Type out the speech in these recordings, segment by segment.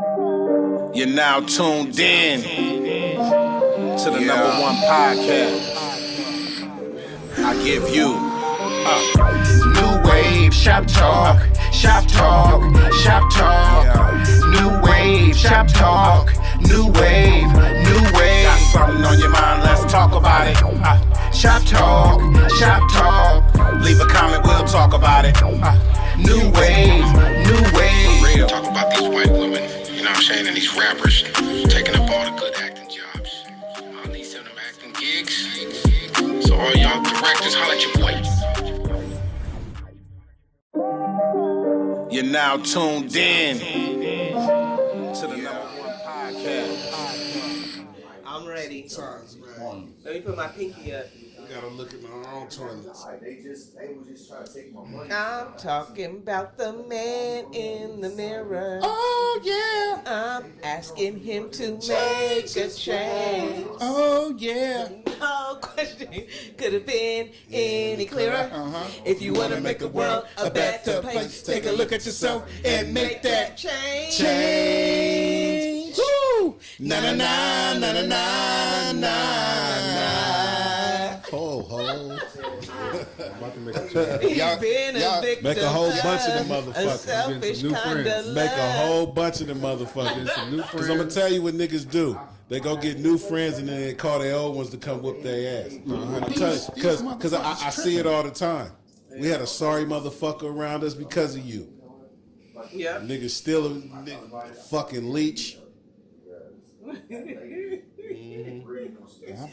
You're now tuned in to the #1 podcast. I give you NuWave Shop Talk, Shop Talk, Shop Talk. NuWave Shop Talk, NuWave. Got something on your mind? Let's talk about it. Shop Talk, Shop Talk. Leave a comment, we'll talk about it. NuWave. Real. Talk about these white women, you know what I'm saying, and these rappers taking up all the good acting jobs. All these them acting gigs. So all y'all directors, holla at your boy. You're now tuned in to the #1 podcast. I'm ready. Times, man. Let me put my pinky up. We gotta look at our own toilets. They was just trying to take my money. I'm talking about the man in the mirror. Oh yeah. I'm asking him to make a change. Oh yeah. No question could have been any clearer. If you want to make the world a better place, take a look at yourself and make that change. Change. Woo. Na na na na na na na. Ho ho. About to make a change. He's been a victim. Make a whole bunch of them A motherfuckers. selfish Some new kind friends. of Make a love. whole bunch of them motherfuckers. Some new friends. Because I'm going to tell you what niggas do. They go get new friends and then they call their old ones to come whoop their ass. I'm telling you, because I see it all the time. We had a sorry motherfucker around us because of you. Yep. Niggas still a fucking leech. God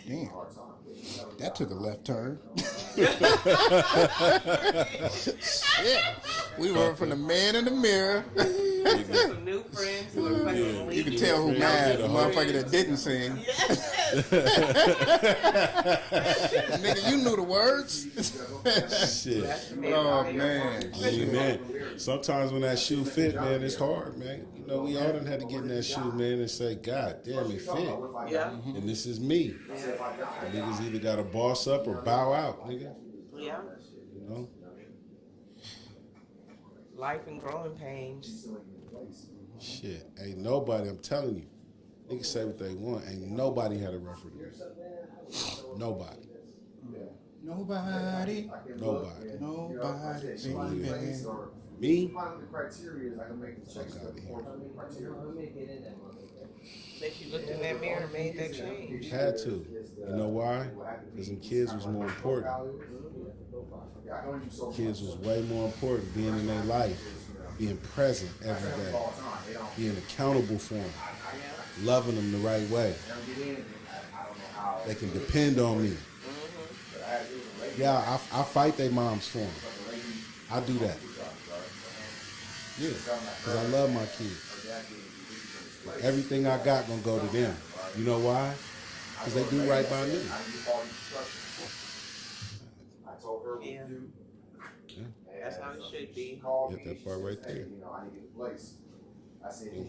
damn. That took a left turn. Shit. We went from the man in the mirror. Some new friends who are fucking You can tell who mad, the motherfucker that didn't sing. Nigga, you knew the words. Shit. Oh, man. Man, sometimes when that shoe fit, man, it's hard, man. You know, we all done had to get in that shoe, man, and say, God damn, it fit. Yeah. And this is me. Niggas either got to boss up or bow out, nigga. Yeah. You know? Life and growing pains. Shit. Ain't nobody, I'm telling you, niggas say what they want. Ain't nobody had a rougher than me. Nobody. Nobody. Nobody. Nobody. Baby. Me? The criteria is I can make the checks Fuck outta here. That you looked in that mirror and made that change. Had to. You know why? Because them kids was more important. Kids was way more important, being in their life, being present every day, being accountable for them, loving them the right way. They can depend on me. Yeah, I fight their moms for them. I do that. Yeah, because I love my kids. Everything I got gonna go to them. You know why? Because they do right by me. Yeah. That's how it should be. Get that part right there.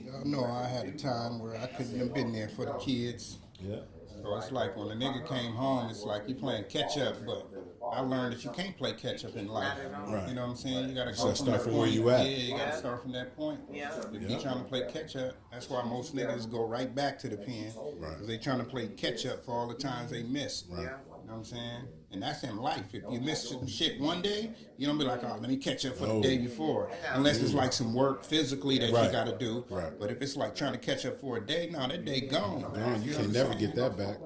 Y'all know I had a time where I couldn't have been there for the kids. Yeah. So it's like when a nigga came home, it's like you playing catch up, but I learned that you can't play catch up in life. Right. You know what I'm saying? You gotta go So from start that from where point. you at. Yeah, you gotta start from that point. Yeah. If you trying to play catch up, that's why most niggas go right back to the pen. Right. Because they trying to play catch up for all the times they missed. Right. You know what I'm saying? And that's in life. If you miss some shit one day, you don't be like, oh, let me catch up for the day before. Unless it's like some work physically that Right. you gotta do. Right. But if it's like trying to catch up for a day, no, that day gone. Man, you can never get that back.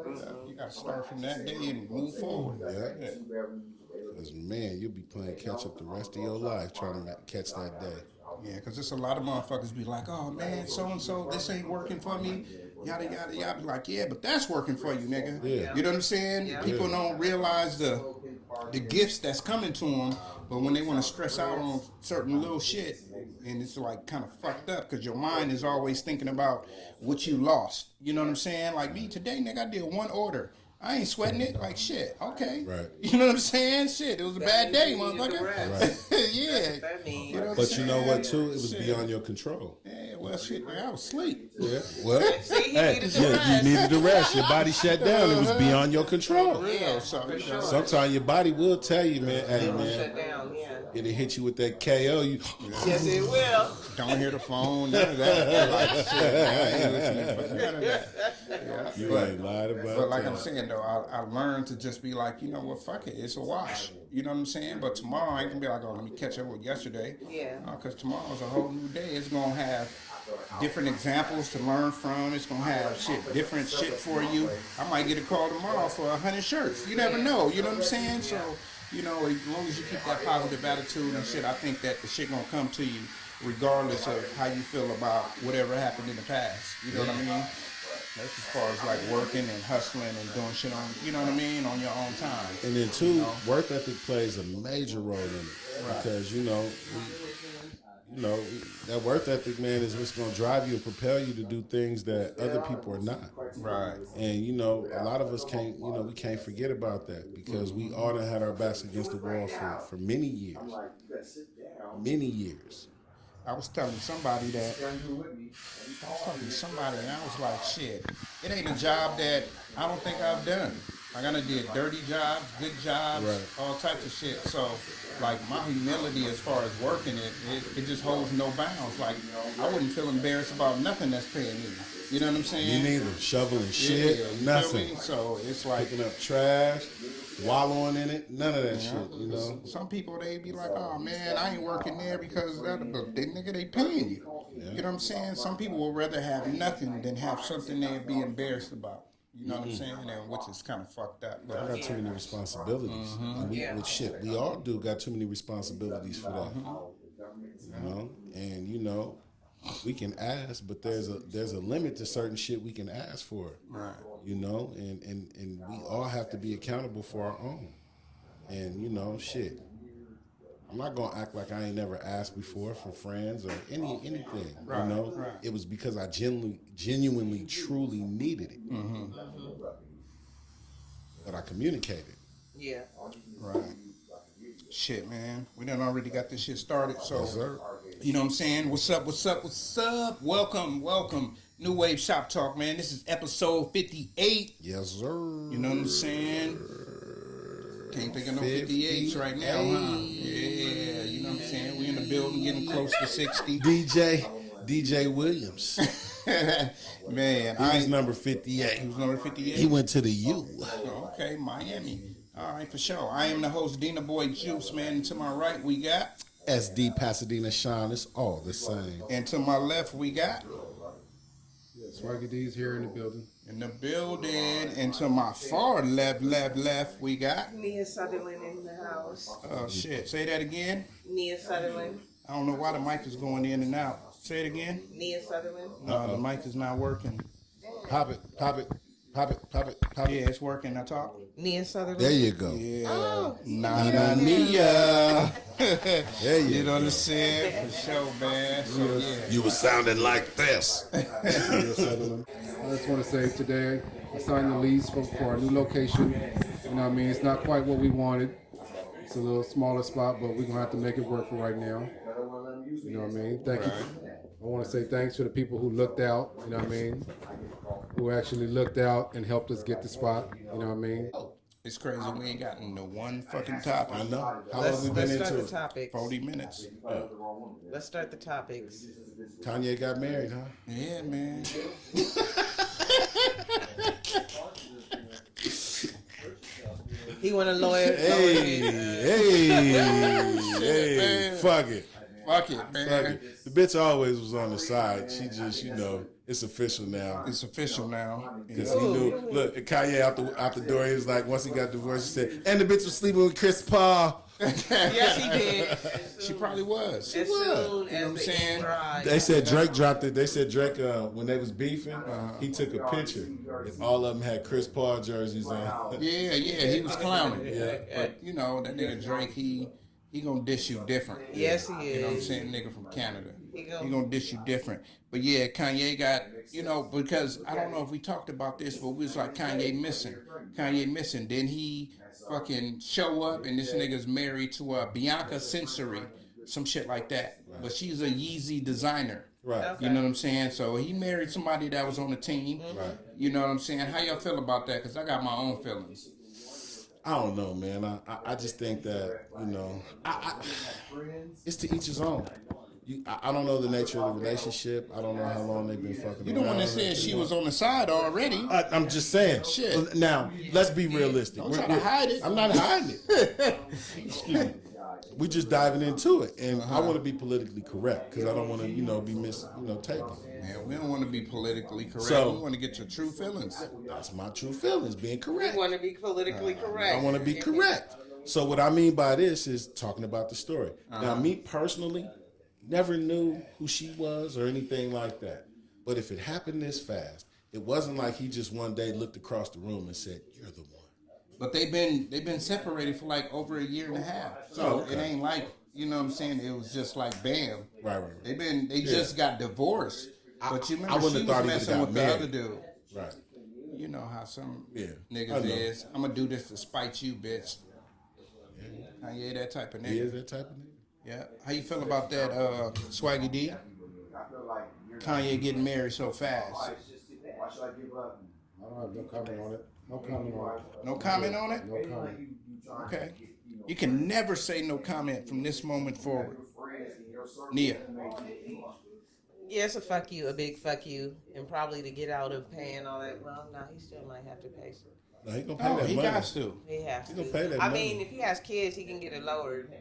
You gotta start from that day and move forward. Yeah. Because, man, you'll be playing catch up the rest of your life trying to catch that day. Yeah, because there's a lot of motherfuckers be like, oh man, so-and-so, this ain't working for me. Yada, yada, yada. Be like, yeah, but that's working for you, nigga. Yeah. You know what I'm saying? People don't realize the gifts that's coming to them, but when they want to stress out on certain little shit, and it's like kind of fucked up because your mind is always thinking about what you lost. You know what I'm saying? Like me today, nigga, I did one order. I ain't sweating it like shit. Okay. Right. You know what I'm saying? Shit, it was a bad day, motherfucker. Right. Yeah. That means. You know what I'm But you know saying? what, too? It was Shit. beyond your control. Yeah, well, shit, man, I was asleep. Yeah. Well, See, he hey, needed to yeah, rest. you needed to rest. Your body shut down. It was beyond your control. Yeah, so you know, Sometimes your body will tell you, man, hey, Shut man, down, yeah. it'll hit you with that KO. You, Yes, it will. don't hear the phone, none of that. Like, shit, I ain't listening for none of that. Yeah, You ain't lied about it. but like I'm saying though, I learned to just be like, you know what, fuck it, it's a wash. You know what I'm saying? But tomorrow I ain't gonna be like, oh, let me catch up with yesterday. Yeah. Because tomorrow's a whole new day. It's gonna have different examples to learn from. It's gonna have different shit for you. I might get a call tomorrow for 100 shirts. You never know. You know what I'm saying? So, you know, as long as you keep that positive attitude and shit, I think that the shit gonna come to you regardless of how you feel about whatever happened in the past. You know what I mean? That's as far as like working and hustling and doing shit on, you know what I mean, on your own time. And then too, work ethic plays a major role in it because you know, that work ethic, man, is what's going to drive you and propel you to do things that other people are not. Right. And you know, a lot of us can't, we can't forget about that because we all done had our backs against the wall for many years. Many years. I was telling somebody and I was like, shit, it ain't a job that I don't think I've done. Like I done did dirty jobs, good jobs, all types of shit. So, like my humility as far as working it just holds no bounds. Like I wouldn't feel embarrassed about nothing that's paying me. You know what I'm saying? Me neither. Shoveling shit, you nothing. feel me? So it's like Picking up trash, wallowing in it, none of that shit, you know? Some people, they be like, oh man, I ain't working there because that, but they nigga, they paying you. You know what I'm saying? Some people would rather have nothing than have something they'd be embarrassed about. You know what I'm saying? And which is kind of fucked up. But I got too many responsibilities. And we all do got too many responsibilities for that. You know? And you know, we can ask, but there's a limit to certain shit we can ask for. Right. You know, and we all have to be accountable for our own. And you know, shit. I'm not gonna act like I ain't never asked before for friends or anything. Right, you know, right. It was because I genuinely, truly needed it. But I communicated. Yeah. Right. Shit, man. We done already got this shit started. So, Yes, sir. you know what I'm saying? What's up? What's up? What's up? Welcome. NuWave Shop Talk, man. This is episode 58. Yes, sir. You know what I'm saying? Can't think of no 58s right now, huh? Yeah, you know what I'm saying? We in the building getting close to 60. DJ Williams. Man, He's number 58. He was number 58. He went to the U. Okay, Miami. All right, for sure. I am the host, Dina Boy Juice, man. And to my right, we got... SD Pasadena Sean. It's all the same. And to my left, we got... Swaggy D's here in the building. In the building. And to my far left, we got... Nia Sutherland in the house. Oh, shit. Say that again. Nia Sutherland. I don't know why the mic is going in and out. Say it again. Nia Sutherland. No, the mic is not working. Pop it. Yeah, it's working. I talk. Nia Sutherland. There you go. Yeah. Oh. Nia. There You know what I'm saying? For sure, man. So, yeah. You were sounding like this. I just want to say today I signed the lease for our new location. You know what I mean? It's not quite what we wanted. It's a little smaller spot, but we're going to have to make it work for right now. You know what I mean? Thank you. I want to say thanks to the people who looked out, you know what I mean? Who actually looked out and helped us get the spot, you know what I mean? It's crazy. We ain't gotten the one fucking topic. I know. How Let's long we been start into the it? topics. 40 minutes. Let's start the topics. Kanye got married, huh? Yeah, man. He want a lawyer. Hey, fuck it. Fuck it, man. Fuck it. The bitch always was on the side. She just, it's official now. It's official now. Because he knew, look, Kanye out the door, he was like, once he got divorced, he said, and the bitch was sleeping with Chris Paul. Yes, he did. She probably was. As soon You know what I'm as saying? They said Drake dropped it. They said Drake, when they was beefing, he took a picture. And all of them had Chris Paul jerseys on. Yeah, he was clowning. Yeah. But, that nigga Drake, he gonna dish you different. Yes, he is. You know what I'm saying? Nigga from Canada. He He gonna dish you different. But yeah, Kanye got, because I don't know if we talked about this, but we was like, Kanye missing. Then he fucking show up and this nigga's married to Bianca Sensory, some shit like that. Right. But she's a Yeezy designer. Right. Okay. You know what I'm saying? So he married somebody that was on the team. Right. You know what I'm saying? How y'all feel about that? Because I got my own feelings. I don't know, man. I just think that, I it's to each his own. I don't know the nature of the relationship. I don't know how long they've been fucking. You the one that said she was on the side already. I'm just saying. Shit. Now, let's be realistic. Don't try to hide it. I'm not hiding it. Excuse me. We just diving into it, and I want to be politically correct because I don't want to, be taken. Man, we don't want to be politically correct. So- We want to get your true feelings. That's my true feelings, being correct. You want to be politically correct. I want to be correct. So what I mean by this is talking about the story. Now, me personally, never knew who she was or anything like that. But if it happened this fast, it wasn't like he just one day looked across the room and said, "You're the one." But they've been separated for like over a year and a half. So it ain't like, you know what I'm saying, it was just like bam. Right. They just got divorced. But you I remember wouldn't she have thought was he messing would've with got the other married. dude. Right. You know how some I niggas know. is. I'm gonna do this to spite you, bitch. Kanye, that type of nigga. He is that type of nigga. Yeah. How you feel about that, Swaggy D? Kanye getting married so fast. Why should I give up? I don't have no comment on it. No comment on it. No comment on it? No comment. Okay. You can never say no comment from this moment forward. Nia. Yeah, it's a fuck you, a big fuck you, and probably to get out of paying all that. Well, no, he still might have to pay some. No, he gonna pay Oh, that he money. got to. He has He to. gonna pay that I money. mean, if he has kids, he can get it lowered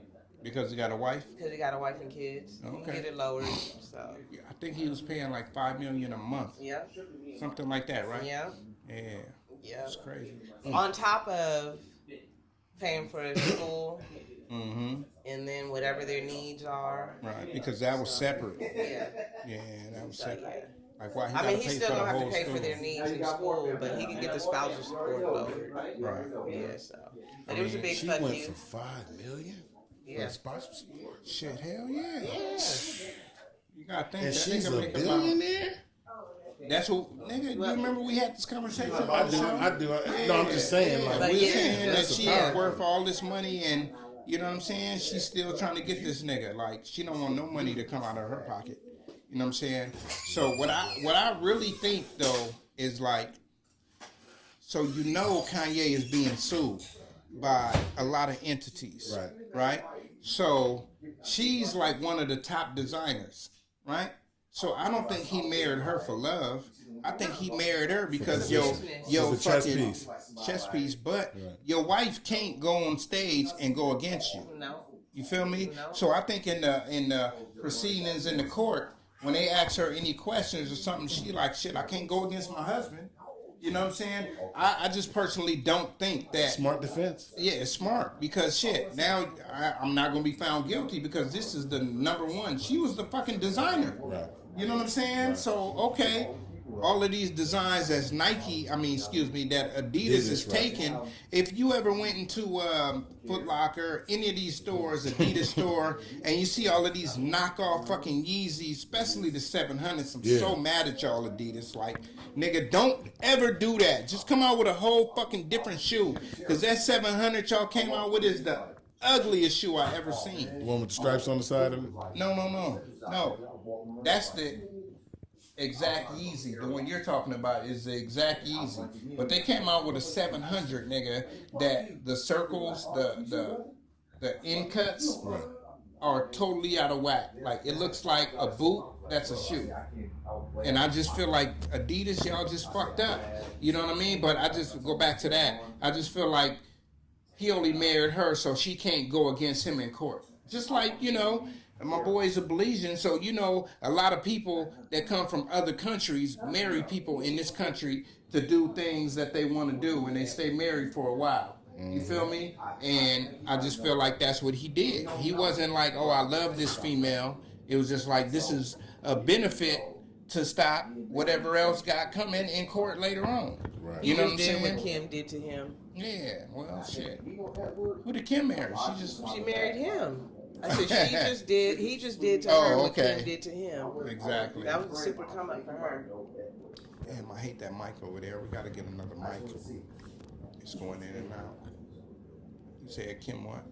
Because he got a wife? because he got a wife and kids. He Okay. can get it lowered. So, I think he was paying like $5 million a month. yeah, Something like that, right? yeah, Yeah. yeah. That's crazy. On top of paying for school Mm-hmm. and then whatever their needs are. Right. Because that was separate. Yeah. Yeah, that was So, separate. yeah. Like why he I gotta mean, pay he's still for the gonna have whole to pay school. for their needs in school, but he can get the spousal support lowered. Right. Yeah, so. But it was a big She fuck went you. for $5 million. Yeah. For sponsor support. Shit, hell yeah. You gotta think And that she's nigga a make about. billionaire. That's what nigga. You remember we had this conversation about the show? I do. No, I'm just saying. Like, But We yeah, saying that that's she a is worth all this money, and you know what I'm saying. She's still trying to get this nigga. Like she don't want no money to come out of her pocket. You know what I'm saying? So what I really think though is like, so Kanye is being sued by a lot of entities, right? So she's like one of the top designers, right? So I don't think he married her for love. I think he married her because yo It's a chess fucking piece. chess piece. But your wife can't go on stage and go against you. No. You feel me? No. So I think in the proceedings in the court, when they ask her any questions or something, she like, shit, I can't go against my husband. You know what I'm saying? I just personally don't think that. Smart defense. Yeah, it's smart because shit. Now I'm not gonna be found guilty because this is the number one. She was the fucking designer. Right. You know what I'm saying? So okay, all of these designs that Adidas is right. taking. If you ever went into Foot Locker, any of these stores, Adidas store, and you see all of these knockoff fucking Yeezys, especially the 700s, I'm so mad at y'all Adidas. Like, nigga, don't ever do that. Just come out with a whole fucking different shoe. Because that 700 y'all came out with is the ugliest shoe I ever seen. The one with the stripes on the side of it. No. That's the exact Yeezy. The one you're talking about is the exact Yeezy. But they came out with a 700, nigga, that the circles, the end cuts are totally out of whack. Like, it looks like a boot that's a shoe. And I just feel like Adidas, y'all just fucked up. You know what I mean? But I just go back to that. I just feel like he only married her, so she can't go against him in court. Just like, my boy's a Belizean, so a lot of people that come from other countries marry people in this country to do things that they want to do, and they stay married for a while. You feel me? And I just feel like that's what he did. He wasn't like, oh, I love this female. It was just like, this is a benefit to stop whatever else got coming in court later on. Right. You know what I'm Did what saying? Kim did to him. Yeah, well, shit. Who did Kim marry? She married him. I said he just did to her what Kim did to him. Exactly. That was a super come up for her. Damn, I hate that mic over there. We gotta get another mic. It's going in and out. You said Kim what?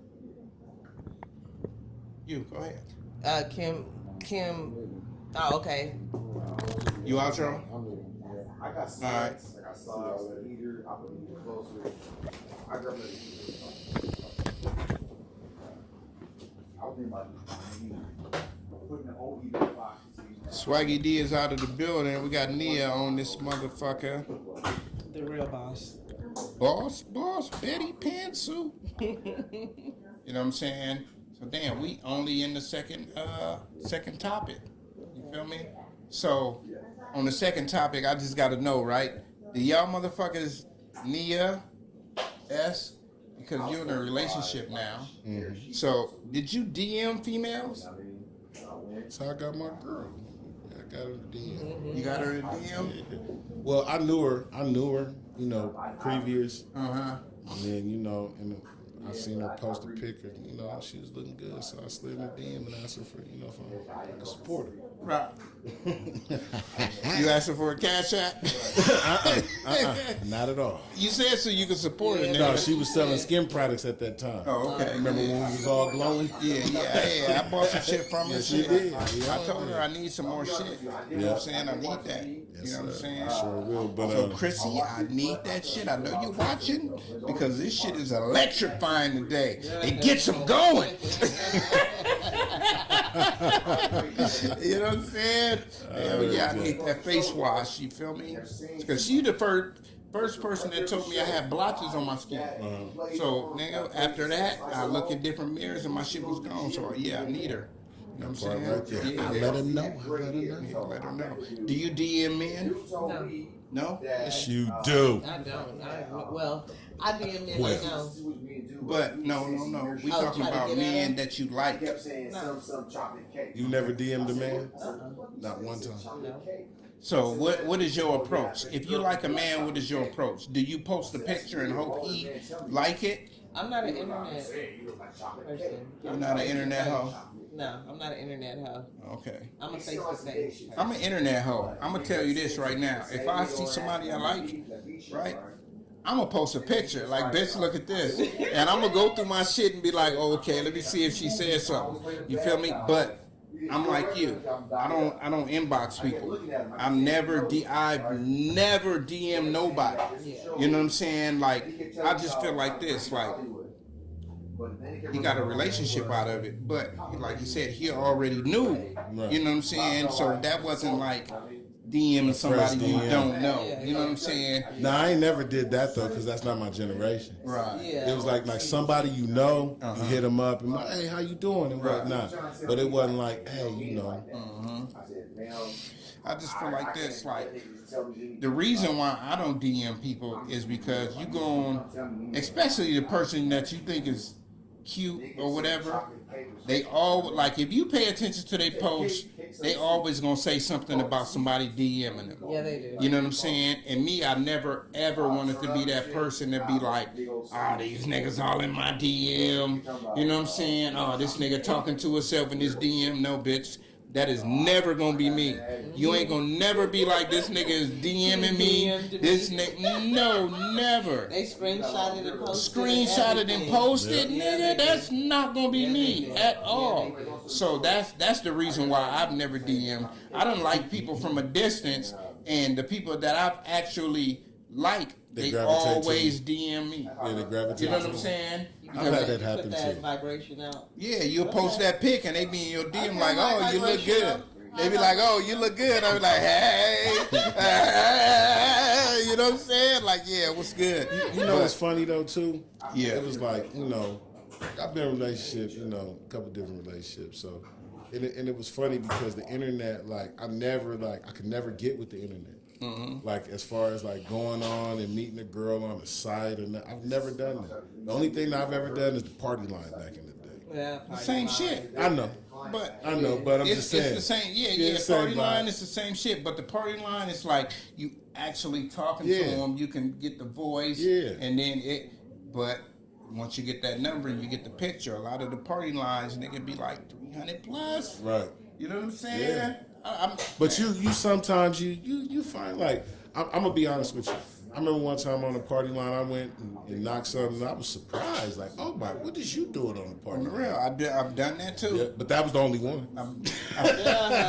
You, go ahead. Kim. Oh, okay. You outro? I got socks. Alright. I got socks, a heater. I put the heater closer. I got ready. I was thinking about this. Swaggy D is out of the building. We got Nia on this motherfucker. The real boss. Boss, Betty Pantsuit. You know what I'm saying? So damn, we only in the second topic. You feel me? So on the second topic, I just gotta know, right? Do y'all motherfuckers Nia S? Because you're in a relationship now. Mm-hmm. So did you DM females? So I got my girl. I got her in DM. You got her in DM? Yeah. Well, I knew her, you know, previous. Uh-huh. And then, you know, I seen her post a picture, you know, she was looking good, so I slid in her DM and asked her for, you know, if I could support her. Right. You asked her for a cash app? Not at all. You said so you could support her. No, she was selling skin products at that time. Oh, okay. Remember when we was all glowing? Yeah. I bought some shit from her. Yes, she did. Yeah, I told her I need some more shit. You know what I'm saying? I need that. You know what I'm saying? Sure will. But, so, Chrissy, I need that shit. I know you're watching because this shit is electrifying today. It gets them going. You know what I'm saying? Hell yeah, I need that face wash. You feel me? Because she the first person that told me I had blotches on my skin. So, nigga, after that, I look at different mirrors and my shit was gone. So, yeah, I need her. You know what I'm saying? Right there. Yeah. I let her know. Let her know. Do you DM men? No? Yes, you do. I don't. I DM men right now. But no. We talking about men that you like. You never DM'd a man? Not one time. No. So what is your approach? If you like a man, what is your approach? Do you post a picture and hope he like it? I'm not an internet person. You're not an internet hoe? No, I'm not an internet hoe. Okay. I'm a face-to-face. I'm an internet hoe. I'm going to tell you this right now. If I see somebody I like, right, I'm going to post a picture. Like, bitch, look at this. And I'm going to go through my shit and be like, oh, okay, let me see if she says something. You feel me? But I'm like you. I don't inbox people. I've never DM nobody. You know what I'm saying? Like, I just feel like this. Like, he got a relationship out of it, but like you said, he already knew. Right. You know what I'm saying? So that wasn't like DM somebody you don't know. You know what I'm saying? No, I ain't never did that though, because that's not my generation. Right. Yeah. It was like somebody you know, you hit them up and like, hey, how you doing and whatnot. But it wasn't like, hey, you know. I just feel like this, like the reason why I don't DM people is because you go on, especially the person that you think is cute or whatever, they all, like, if you pay attention to their posts, they always gonna say something about somebody DMing them. Yeah, they do. You know what I'm saying? And me, I never ever wanted to be that person that be like, oh, these niggas all in my DM. You know what I'm saying? Oh, this nigga talking to himself in his DM. No, bitch. That is never gonna be me. You ain't gonna never be like, this nigga is DMing me. This nigga, no, never. They screenshotted and posted. Screenshotted and posted, nigga. That's not gonna be me at all. So that's the reason why I've never DM'd. I don't like people from a distance, and the people that I've actually liked, they always DM me. Yeah, they gravitate. You know what I'm saying? I've had that happen Put that too. vibration out. Yeah, you'll post that pic and they be in your DM like, oh, you look good. They be like, oh, you look good. I be like, hey, you know what I'm saying? Like, yeah, what's good? You know what's funny though too? Yeah. It was like, you know, I've been in relationships, you know, a couple different relationships. So, and it was funny because the internet, like, I could never get with the internet. Mm-hmm. Like, as far as like going on and meeting a girl on the site, and I've never done that. The only thing that I've ever done is the party line back in the day. Yeah, the same shit. I know, but I'm just saying. It's the same. Yeah. Party line is the same shit, but the party line is like you actually talking to them. You can get the voice, and then it. But once you get that number and you get the picture, a lot of the party lines, they can be like 300 plus. Right. You know what I'm saying? Yeah. But you sometimes you find, like, I'm gonna be honest with you. I remember one time on the party line, I went and knocked something, and I was surprised, like, oh my, what is you doing on the party line? Real, I've done that too. Yeah, but that was the only one.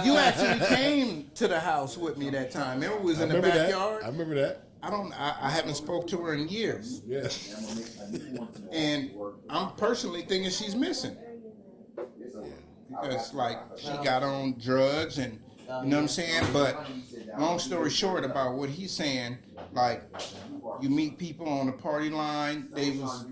You actually came to the house with me that time. Remember, we was in the backyard. I remember that. I haven't spoke to her in years. Yeah. And I'm personally thinking she's missing. because like she got on drugs and you know what I'm saying. But long story short about what he's saying, like you meet people on the party line, they was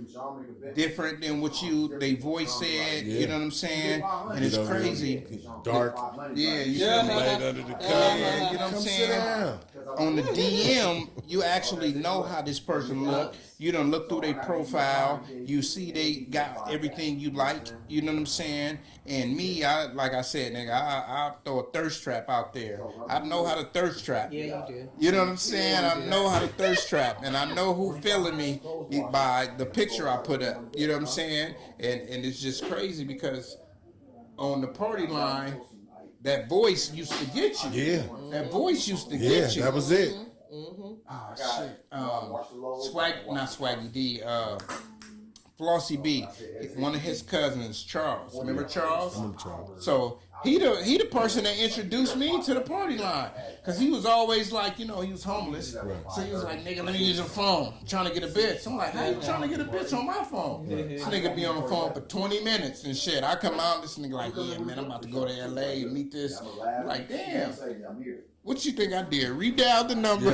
different than what they voice said. You know what I'm saying, and it's crazy. Dark. Yeah, you Yeah. feel me? Laid under the Yeah, cover. you know what I'm Come sit saying. down. On the DM, you actually know how this person look. You done look through their profile. You see they got everything you like. You know what I'm saying? And me, like I said, nigga, I throw a thirst trap out there. I know how to thirst trap. Yeah, you do. You know what I'm saying? I know how to thirst trap, and I know who feeling me by the picture I put up. You know what I'm saying? And it's just crazy because on the party line, that voice used to get you. Yeah. That voice used to get you. Yeah, that was it. Oh shit. Not Swaggy D. Flossie B. One of his cousins, Charles. Remember Charles? So he the person that introduced me to the party line. Cause he was always like, you know, he was homeless. So he was like, nigga, let me use your phone. I'm trying to get a bitch. I'm like, how you trying to get a bitch on my phone? This nigga be on the phone for 20 minutes and shit. I come out, this nigga like, yeah, man, I'm about to go to LA and meet this. I'm like, damn. What you think I did? Redial the number.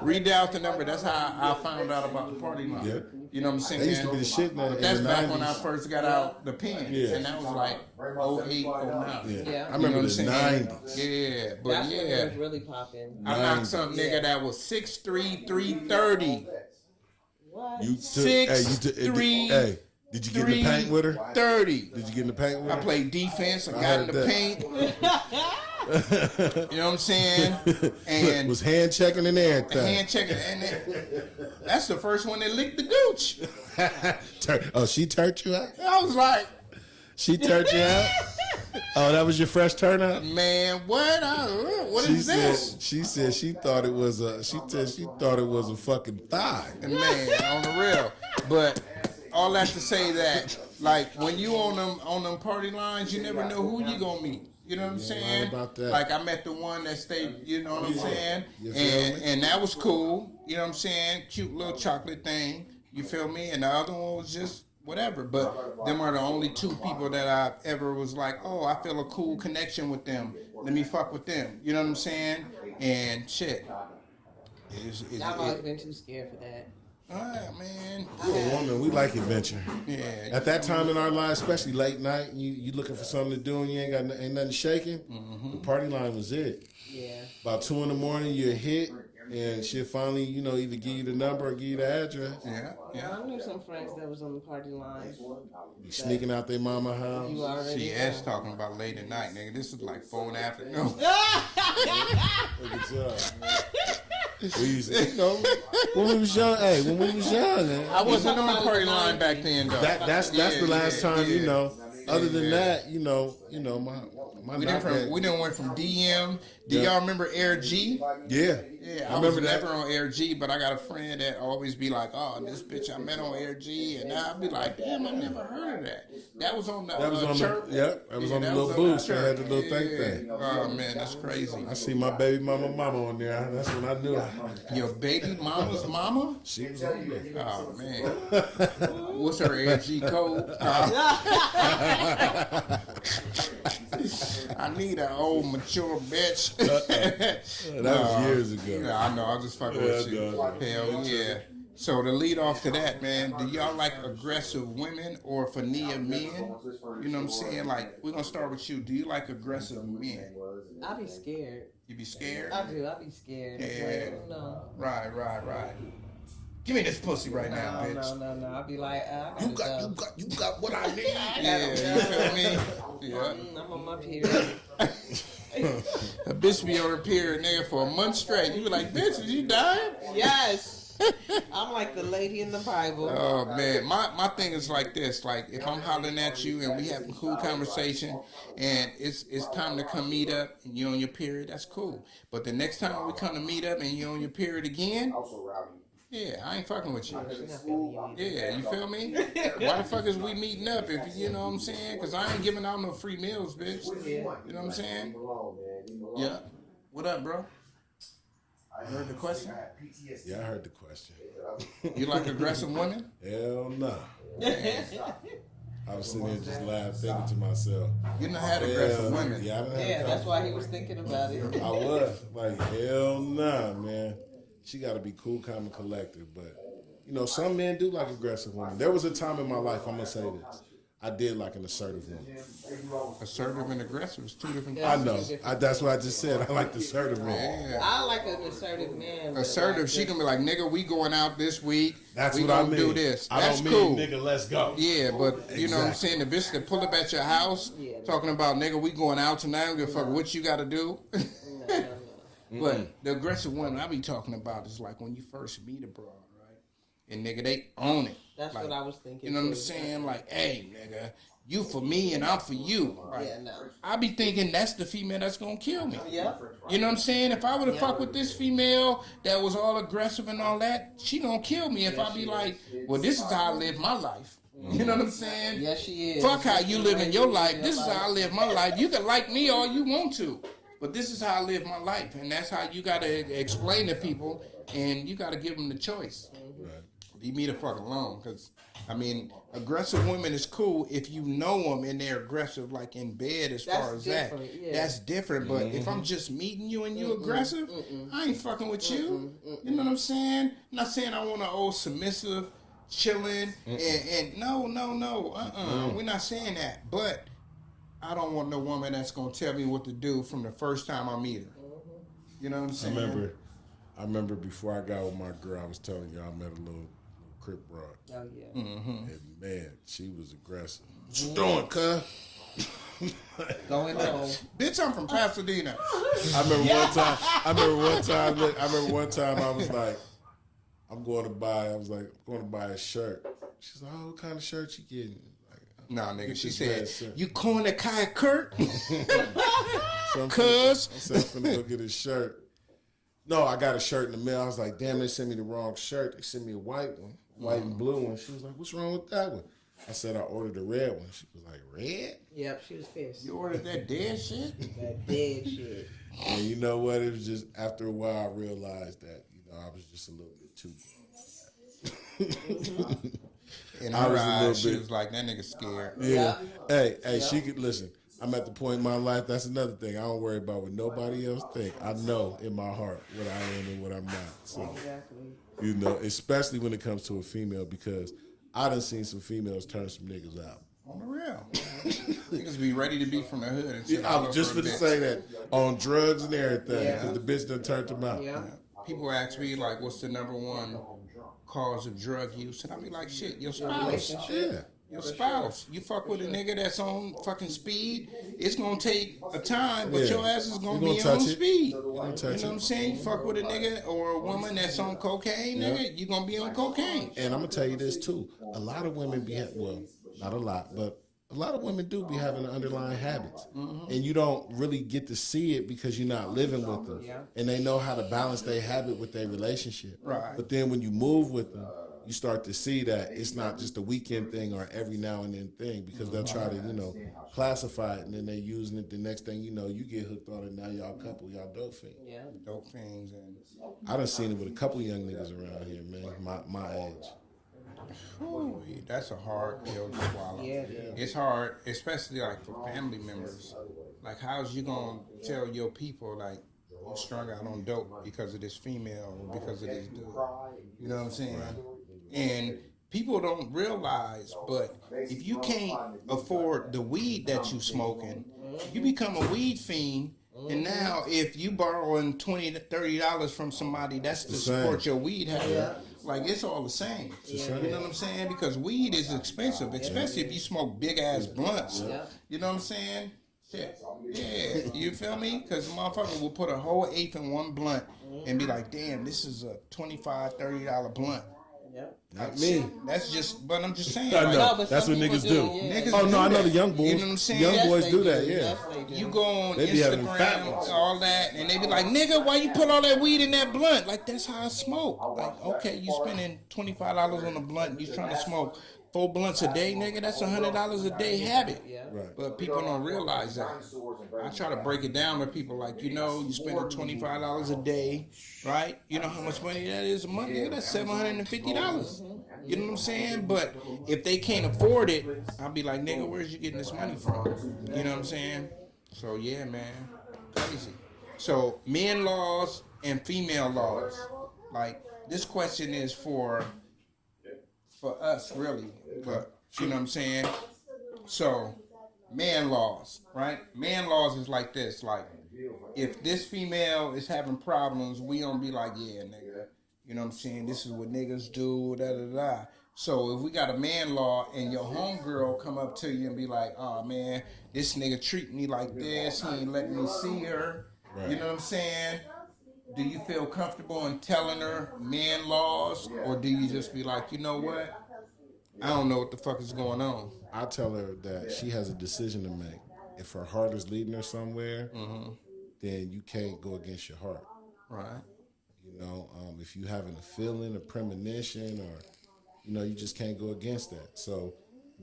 Redial the number. That's how I found out about the party line. Yeah. You know what I'm saying? That used to be the shit now. But that's in the back 90s. when I first got out the pen. Yeah. And that was like 08, 09. Yeah. I remember the 90s. Yeah, but That's when it yeah. was really popping. I knocked some nigga that was 6'3", 330. What? You took, 6'3", hey, did you get in the paint with her? 30. Did you get in the paint with her? I played defense. I got heard in the that. paint. You know what I'm saying? And was hand checking and everything. hand checking, and that's the first one that licked the gooch. She turned you out? I was like, She turned you out? Oh, that was your fresh turnout? man, what? What is this? She said she thought it was a fucking thigh. Man, on the real. But all that to say that, like, when you on them party lines, you never know who you gonna meet. You know what I'm saying? right about that. Like I met the one that stayed, you know what I'm saying? You feel me? And that was cool. You know what I'm saying? Cute little chocolate thing. You feel me? And the other one was just whatever. But them are the only two people that I ever was like, oh, I feel a cool connection with them. Let me fuck with them. You know what I'm saying? And shit. I've always been too scared for that. Man. You're a woman. We like adventure. Yeah. At that time in our lives, especially late night, you looking for something to do and you ain't nothing shaking. The party line was it. Yeah. About 2 in the morning, you hit, and she'll finally, either give you the number or give you the address. Yeah. I knew some friends that was on the party line. You sneaking out their mama house. You already See, Ed's talking about late at night, nigga. This is like 4 in the afternoon. Look at y'all. We used to, when we was young, I wasn't on the party line back then, though. that's the last time, Other than that, my We done went from DM. Do y'all remember Air G? Yeah. Yeah, I I was remember that. never on Air G, but I got a friend that always be like, "Oh, this bitch I met on Air G," and now I be like, "Damn, I never heard of that." That was on the That was on chirp. that was on the that little was boost. They chirp. had the little thing. Oh man, that's crazy. I see my baby mama on there. That's when I knew Your baby mama's mama? she was on there. Oh man, what's her Air G code? I need an old mature bitch. That was years ago. Yeah, I know. I was just fucking with you. Hell yeah. So to lead off to that, man, do y'all like aggressive women or Fania men? You know what I'm saying? Like, we're gonna start with you. Do you like aggressive men? I be scared. You be scared? I do. I be scared. Yeah. Like, no. Right. Give me this pussy right now, No, bitch. no. I be like, I gotta go. You got what I need. Yeah, you feel me? Yeah. I'm on my period. A bitch be on her period, nigga, for a month straight. You be like, bitch, is you dying? Yes. I'm like the lady in the Bible. Oh man, my thing is like this. Like if I'm hollering at you and we having a cool conversation and it's time to come meet up and you're on your period, that's cool. But the next time we come to meet up and you're on your period again, yeah, I ain't fucking with you. Yeah, you feel me? Why the fuck is we meeting up if you know what I'm saying? Because I ain't giving out no free meals, bitch. You know what I'm saying? Yeah. What up, bro? I heard the question. Yeah, I heard the question. You like aggressive women? Hell no. I was sitting there just laughing, thinking to myself. You done had aggressive women. Yeah, I done had Yeah, a that's couple. why he was thinking about it. I was like, hell nah, man. She got to be cool, calm, and collected. But you know, some men do like aggressive women. There was a time in my life, I'm gonna say this. I did like an assertive woman. Assertive and aggressive is two different Yeah. I know. That's what I just said. I like the assertive man. Yeah. I like an assertive man. but Assertive, like she this- can be like, nigga, we going out this week. That's we what I gonna mean. do this. I That's don't cool. mean nigga, let's go. Yeah, but you know what I'm saying? The bitch that pull up at your house talking about, nigga, we going out tonight. I don't give a fuck what you got to do. But the aggressive women I be talking about is like when you first meet a broad, right? And nigga, they own it. That's Like, what I was thinking. You know what I'm too. saying? Like, hey, nigga, you for me and I'm for you. Right? Yeah, no. I be thinking that's the female that's gonna kill me. Yeah. You know what I'm saying? If I would have fucked with this female that was all aggressive and all that, she gonna kill me if I be like, well, this is how I live my life. You know what I'm saying? Yes, she is. Fuck how you live in your life. This is how I live my life. You can like me all you want to, but this is how I live my life, and that's how you gotta explain to people, and you gotta give them the choice. Leave me the fuck alone, because I mean, aggressive women is cool if you know them and they're aggressive, like in bed. As That's far as that, different, yeah. that's different. But if I'm just meeting you and you aggressive, I ain't fucking with you. You know what I'm saying? I'm not saying I want an old submissive, chilling, and no. We're not saying that. But I don't want no woman that's gonna tell me what to do from the first time I meet her. You know what I'm saying? I remember before I got with my girl, I was telling you I met a little Crip broad. Oh yeah. And man, she was aggressive. What you doing, cuz? Going home. Bitch, I'm from Pasadena. I remember one time I was like, I'm going to buy a shirt. She's like, oh, what kind of shirt you getting? Like, Nah, nigga. Get She this said, red shirt. "You calling that Kai Kurt?" So I'm Cuz. finna go get a shirt. No, I got a shirt in the mail. I was like, damn, they sent me the wrong shirt. They sent me a white one, white and blue one. She was like, what's wrong with that one? I said, I ordered a red one. She was like, red? Yep, she was pissed. You ordered that dead shit? That dead shit. And you know what? It was just after a while I realized that, I was just a little bit too grown. In I her was a little eyes, she bit- was like, that nigga scared. Yeah. Hey, she could listen. I'm at the point in my life. That's another thing. I don't worry about what nobody else think. I know in my heart what I am and what I'm not. So, Exactly. especially when it comes to a female, because I done seen some females turn some niggas out. On the real. Niggas be ready to be from the hood. And shit I all was just over gonna a bitch. say that on drugs and everything, Yeah. because the bitch done turned them out. Yeah. People ask me, like, what's the number one cause of drug use? And I be like, shit, your spouse. Yeah. Your spouse. You fuck with a nigga that's on fucking speed, it's gonna take a time, but Yeah. your ass is gonna You be gonna on touch it. speed. You You know gonna touch what I'm saying? You fuck with a nigga or a woman that's on cocaine, nigga, you gonna be on cocaine. And I'm gonna tell you this too. A lot of women be well, not a lot, but a lot of women do be having underlying habits, and you don't really get to see it because you're not living with them, and they know how to balance their habit with their relationship. Right. But then when you move with them, you start to see that it's not just a weekend thing or every now and then thing, because they'll try to classify it, and then they using it. The next thing you know, you get hooked on it. Now y'all couple, y'all dope fiends. Yeah. Dope things and I done seen it with a couple young niggas around here, man, my age. whew, that's a hard pill to swallow. Yeah, it is. It's hard, especially like for family members. Like, how's you gonna tell your people like you strung out on dope because of this female or because of this dude? You know what I'm saying? And people don't realize, but if you can't afford the weed that you smoking, you become a weed fiend. And now, if you borrowing $20 to $30 from somebody, that's to support your weed habit. Like, it's all the same. You know what I'm saying? Because weed is expensive, especially if you smoke big ass blunts. You know what I'm saying? Shit. Yeah, you feel me? Because motherfucker will put a whole eighth in one blunt and be like, damn, this is a $25, $30 blunt. Yep. Not me. That's just, but I'm just saying. I like, know. No, but That's some what people niggas do. yeah. Niggas Oh do no, I know that. the young boys. You know what I'm saying? Young Yes, boys they do do. that, yeah. Yes, they do. You go on They be having fat Instagram, ones. all that, and they be like, nigga, why you put all that weed in that blunt? Like, that's how I smoke. Like, okay, you spending $25 on a blunt, you trying to smoke 4 blunts a day, nigga, that's $100 a day habit. Right. But people don't realize that. I try to break it down to people like, you spending $25 a day, right? You know how much money that is a month, nigga? That's $750. laws. You know what I'm saying? But if they can't afford it, I'll be like, nigga, where's you getting this money from? You know what I'm saying? So yeah, man, crazy. So men laws and female laws. Like this question is for us, really. But you know what I'm saying? So man laws, right? Man laws is like this. Like if this female is having problems, we don't be like, yeah, nigga. You know what I'm saying? This is what niggas do, da da da. So if we got a man law and your homegirl come up to you and be like, oh man, this nigga treat me like this, he ain't letting me see her. Right. You know what I'm saying? Do you feel comfortable in telling her man laws, or do you just be like, you know what? I don't know what the fuck is going on. I tell her that she has a decision to make. If her heart is leading her somewhere, then you can't go against your heart. Right. You know, if you having a feeling, a premonition, or, you know, you just can't go against that. So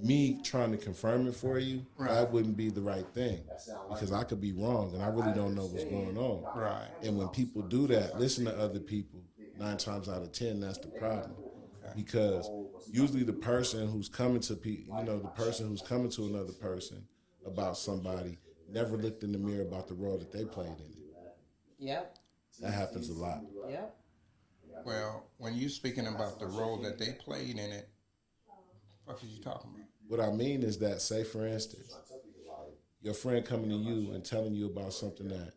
me trying to confirm it for you, that wouldn't be the right thing, because I could be wrong and I really don't know what's going on. Right. And when people do that, listen to other people, 9 times out of 10, that's the problem. Because usually the person who's coming to the person who's coming to another person about somebody never looked in the mirror about the role that they played in it. Yep. That happens a lot. Yep. Well, when you speaking about the role that they played in it, what are you talking about? What I mean is that, say for instance, your friend coming to you and telling you about something that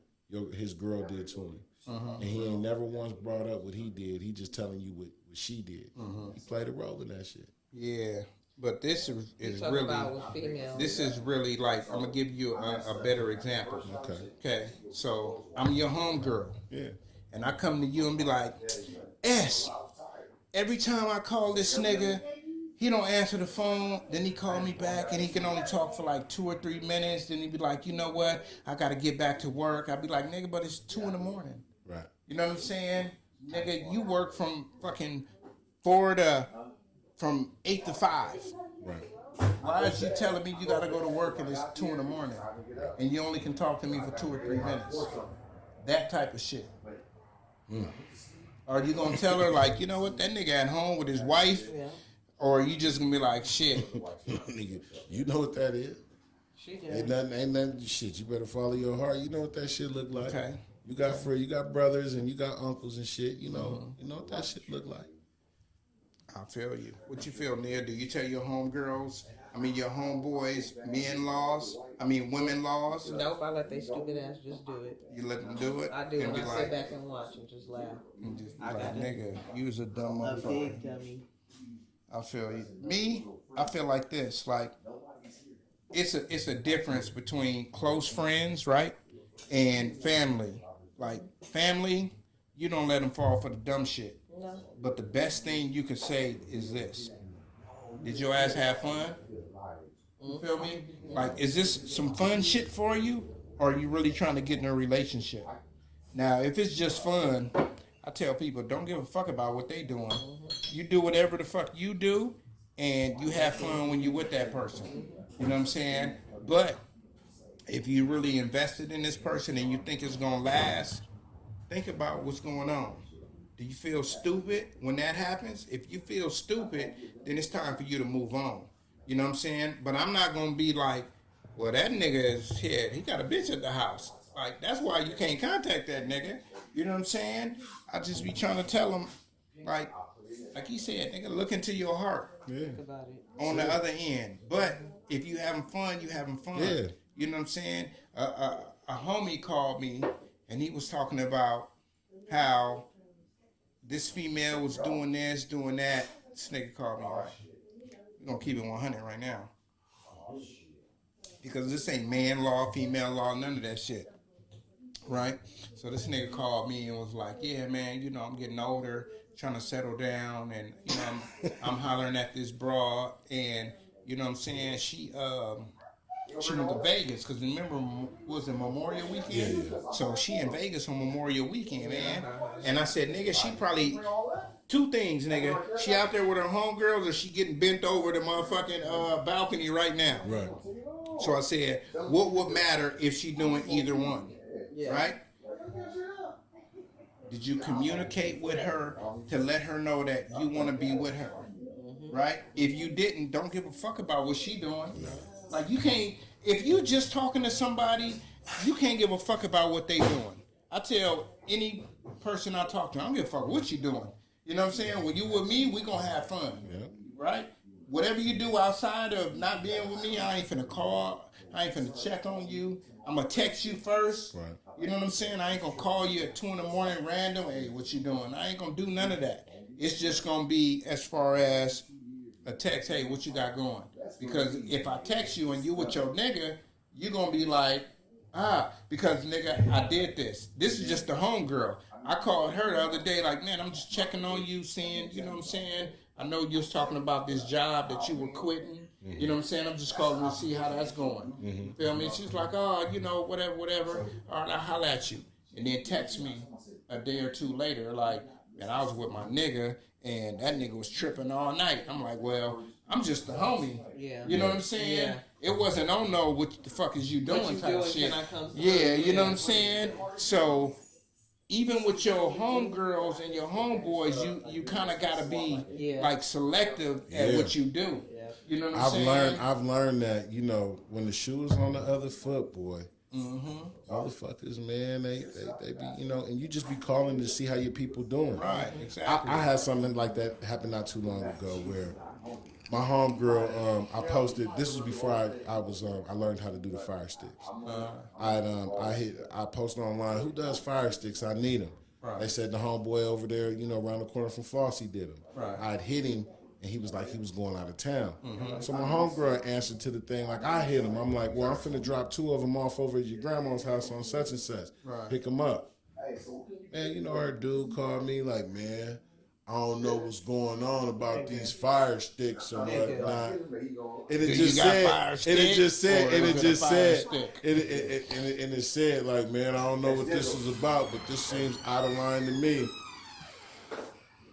his girl did to him, and he ain't never once brought up what he did. He just telling you what she did. He played a role in that shit. Yeah, but this is really like, I'm gonna give you a better example. Okay. So I'm your homegirl. Yeah. And I come to you and be like, S, every time I call this nigga, he don't answer the phone. Then he call me back and he can only talk for like 2 or 3 minutes. Then he be like, you know what? I got to get back to work. I be like, nigga, but it's 2 a.m. Right. You know what I'm saying? Nigga, you work from fucking 8 to 5. Right. Why is you telling me you got to go to work and it's 2 a.m. and you only can talk to me for 2 or 3 minutes? That type of shit. Or you gonna tell her like, you know what, that nigga at home with his wife, or you just gonna be like, shit. You know what that is? She did. Ain't nothing. Shit, you better follow your heart. You know what that shit look like. Okay. You got friends, you got brothers, and you got uncles and shit. You know what that shit look like. I feel you. What you feel, Nia? Do you tell your homegirls, your homeboys, women laws? Nope, I let they stupid ass just do it. You let them do it? I do, and I like, sit back and watch and just laugh. And just be like, nigga, you was a dumb motherfucker. Big dummy. I feel you. Me, I feel like this. Like, it's a difference between close friends, right, and family. Like, family, you don't let them fall for the dumb shit. No. But the best thing you could say is this: did your ass have fun? You feel me? Like, is this some fun shit for you, or are you really trying to get in a relationship? Now, if it's just fun, I tell people, don't give a fuck about what they doing. You do whatever the fuck you do, and you have fun when you with that person. You know what I'm saying? But if you really invested in this person and you think it's gonna last, think about what's going on. Do you feel stupid when that happens? If you feel stupid, then it's time for you to move on. You know what I'm saying? But I'm not going to be like, well, that nigga is here. He got a bitch at the house. Like, that's why you can't contact that nigga. You know what I'm saying? I just be trying to tell him, like he said, nigga, look into your heart. Yeah. On the other end. But if you having fun, you having fun. Yeah. You know what I'm saying? A homie called me, and he was talking about how this female was doing this, doing that. This nigga called me, right? We're going to keep it 100 right now. Because this ain't man law, female law, none of that shit. Right? So this nigga called me and was like, yeah, man, I'm getting older, trying to settle down, and, I'm hollering at this broad, and, you know what I'm saying, she went to Vegas, because remember, was it Memorial Weekend? Yeah. So she in Vegas on Memorial Weekend, man. And I said, nigga, she probably, 2 things, nigga. She out there with her homegirls, or she getting bent over the motherfucking balcony right now. Right. So I said, what would matter if she doing either one? Yeah. Right? Did you communicate with her to let her know that you want to be with her? right? If you didn't, don't give a fuck about what she doing. Like you can't. If you just talking to somebody, you can't give a fuck about what they doing. I tell any person I talk to, I don't give a fuck what you doing. You know what I'm saying? When you with me, we gonna have fun, right? Whatever you do outside of not being with me, I ain't finna call. I ain't finna check on you. I'm gonna text you first. Right. You know what I'm saying? I ain't gonna call you at 2 a.m. random. Hey, what you doing? I ain't gonna do none of that. It's just gonna be as far as a text. Hey, what you got going? Because if I text you and you with your nigga, you gonna be like, because nigga, I did this. This is just the homegirl. I called her the other day, like, man, I'm just checking on you, seeing, you know what I'm saying? I know you was talking about this job that you were quitting. You know what I'm saying? I'm just calling to see how that's going. Feel me? She's like, oh, you know, whatever. All right, I'll holler at you. And then text me a day or two later, like, man, I was with my nigga, and that nigga was tripping all night. I'm like, well, I'm just the homie. Yeah. You know what I'm saying? Yeah. It wasn't on no what the fuck is you doing What you type doing, shit. can I come through? Yeah, you know what I'm saying? So even with your homegirls and your homeboys, you kind of got to be like selective at what you do. You know what I'm saying? I've learned that, you know, when the shoe is on the other foot, boy, motherfuckers, man, they be, you know, and you just be calling to see how your people doing. Right, exactly. I had something like that happen not too long ago where my homegirl, I posted. This was before I learned how to do the fire sticks. I posted online. Who does fire sticks? I need them. Right. They said the homeboy over there, you know, around the corner from Fossey did them. Right. I'd hit him, and he was like he was going out of town. So my homegirl answered to the thing like I hit him. I'm like, well, I'm finna drop 2 of them off over at your grandma's house on such and such. Right. Pick them up. Man, you know, her dude called me like, man, I don't know what's going on about these fire sticks or whatnot. And it just said, like, man, I don't know what this is about, but this seems out of line to me.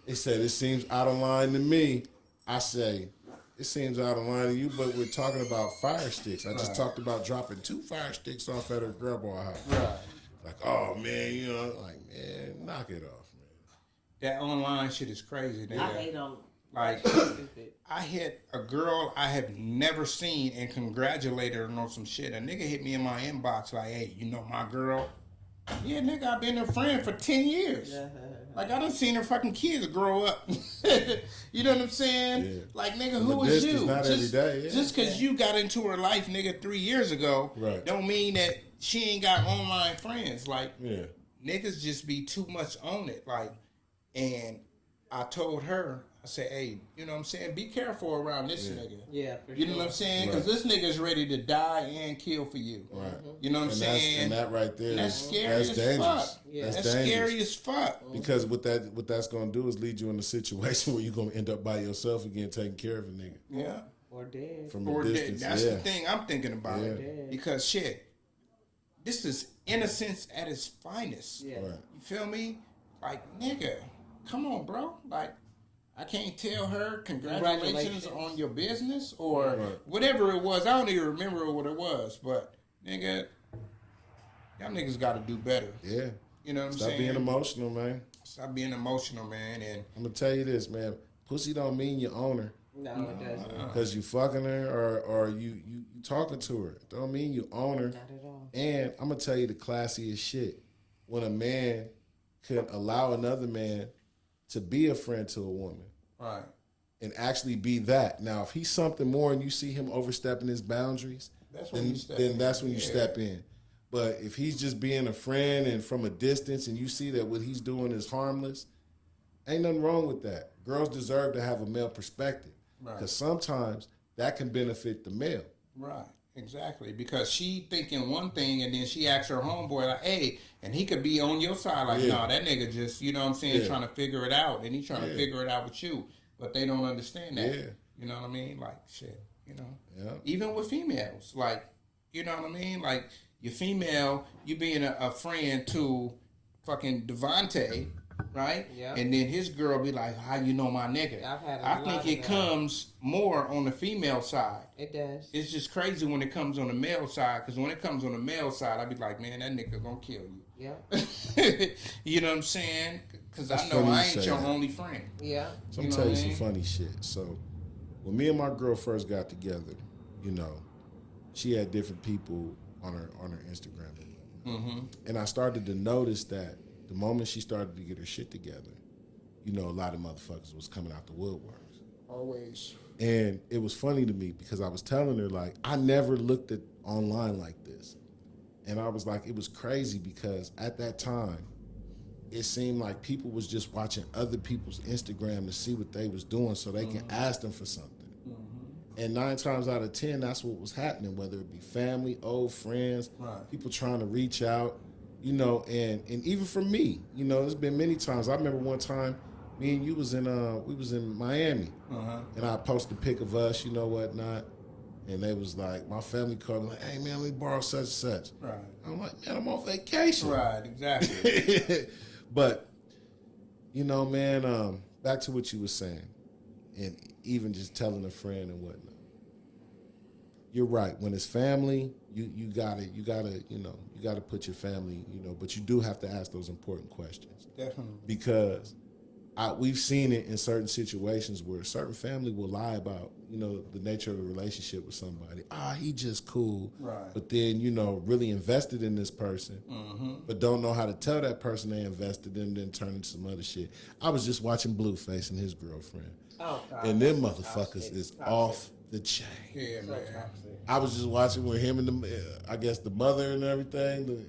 It said, it seems out of line to me. I say, it seems out of line to you, but we're talking about fire sticks. I just talked about dropping 2 fire sticks off at her grandma's house. Right. Like, oh, man, you know, like, man, knock it off. That online shit is crazy. Nigga. I hate them. Like, I hit a girl I have never seen and congratulated her on some shit. A nigga hit me in my inbox like, hey, you know my girl? Yeah, nigga, I've been her friend for 10 years. Like, I done seen her fucking kids grow up. You know what I'm saying? Yeah. Like, nigga, who is you? Not every day. Just because you got into her life, nigga, 3 years ago, don't mean that she ain't got online friends. Like, niggas just be too much on it. Like, and I told her, I said, hey, you know what I'm saying? Be careful around this nigga. Yeah, for You know what I'm saying? Because this nigga's ready to die and kill for you. Right. You know what I'm saying? And that right there, that's scary as dangerous. fuck. Yeah. That's scary as fuck. Because what that's going to do is lead you in a situation where you're going to end up by yourself again taking care of a nigga. Yeah. Or dead. From a distance. That's the thing I'm thinking about. Because shit, this is innocence at its finest. Yeah. Right. You feel me? Like, nigga, come on, bro. Like, I can't tell her congratulations on your business or whatever it was. I don't even remember what it was, but nigga, y'all niggas got to do better. Yeah. You know what I'm saying? Stop being emotional, man. Stop being emotional, man. And I'm gonna tell you this, man. Pussy don't mean you own her. No, it doesn't. Because you fucking her or you talking to her. Don't mean you own her. Not at all. And I'm gonna tell you the classiest shit. When a man could allow another man to be a friend to a woman. Right. And actually be that. Now, if he's something more and you see him overstepping his boundaries, then that's when you step in. But if he's just being a friend and from a distance and you see that what he's doing is harmless, ain't nothing wrong with that. Girls deserve to have a male perspective. Because sometimes that can benefit the male. Right. Exactly, because she thinking one thing and then she asks her homeboy like, hey, and he could be on your side like, no, that nigga just, you know what I'm saying, trying to figure it out, and he's trying to figure it out with you, but they don't understand that. Yeah. You know what I mean? Like, shit, you know. Yeah. Even with females, like, you know what I mean? Like, your female, you being a friend to fucking Devontae, right? Yeah. And then his girl be like, how you know my nigga? I think it comes more on the female side. It does. It's just crazy when it comes on the male side, because when it comes on the male side, I be like, man, that nigga gonna kill you. Yeah. You know what I'm saying? Because I know I ain't your only friend. Yeah. So I'm telling you some funny shit. So when me and my girl first got together, you know, she had different people on her Instagram. And I started to notice that the moment she started to get her shit together, you know, a lot of motherfuckers was coming out the woodworks. Always. And it was funny to me because I was telling her, like, I never looked at online like this. And I was like, it was crazy because at that time, it seemed like people was just watching other people's Instagram to see what they was doing so they can ask them for something. And 9 times out of 10, that's what was happening, whether it be family, old friends, people trying to reach out, you know, and even for me, you know, there's been many times. I remember one time, me and you was we was in Miami, and I posted a pic of us, you know, whatnot, and they was like, my family called me like, hey man, let me borrow such and such. Right. I'm like, man, I'm on vacation. Right, exactly. But, you know, man, back to what you were saying, and even just telling a friend and whatnot. You're right. When it's family, you gotta put your family, you know, but you do have to ask those important questions. Definitely. Because we've seen it in certain situations where a certain family will lie about, you know, the nature of the relationship with somebody. He just cool. Right. But then, you know, really invested in this person, but don't know how to tell that person they invested in, then turn into some other shit. I was just watching Blueface and his girlfriend. Oh, God. And them motherfuckers is off the chain. Yeah, man. I was just watching with him and the mother and everything.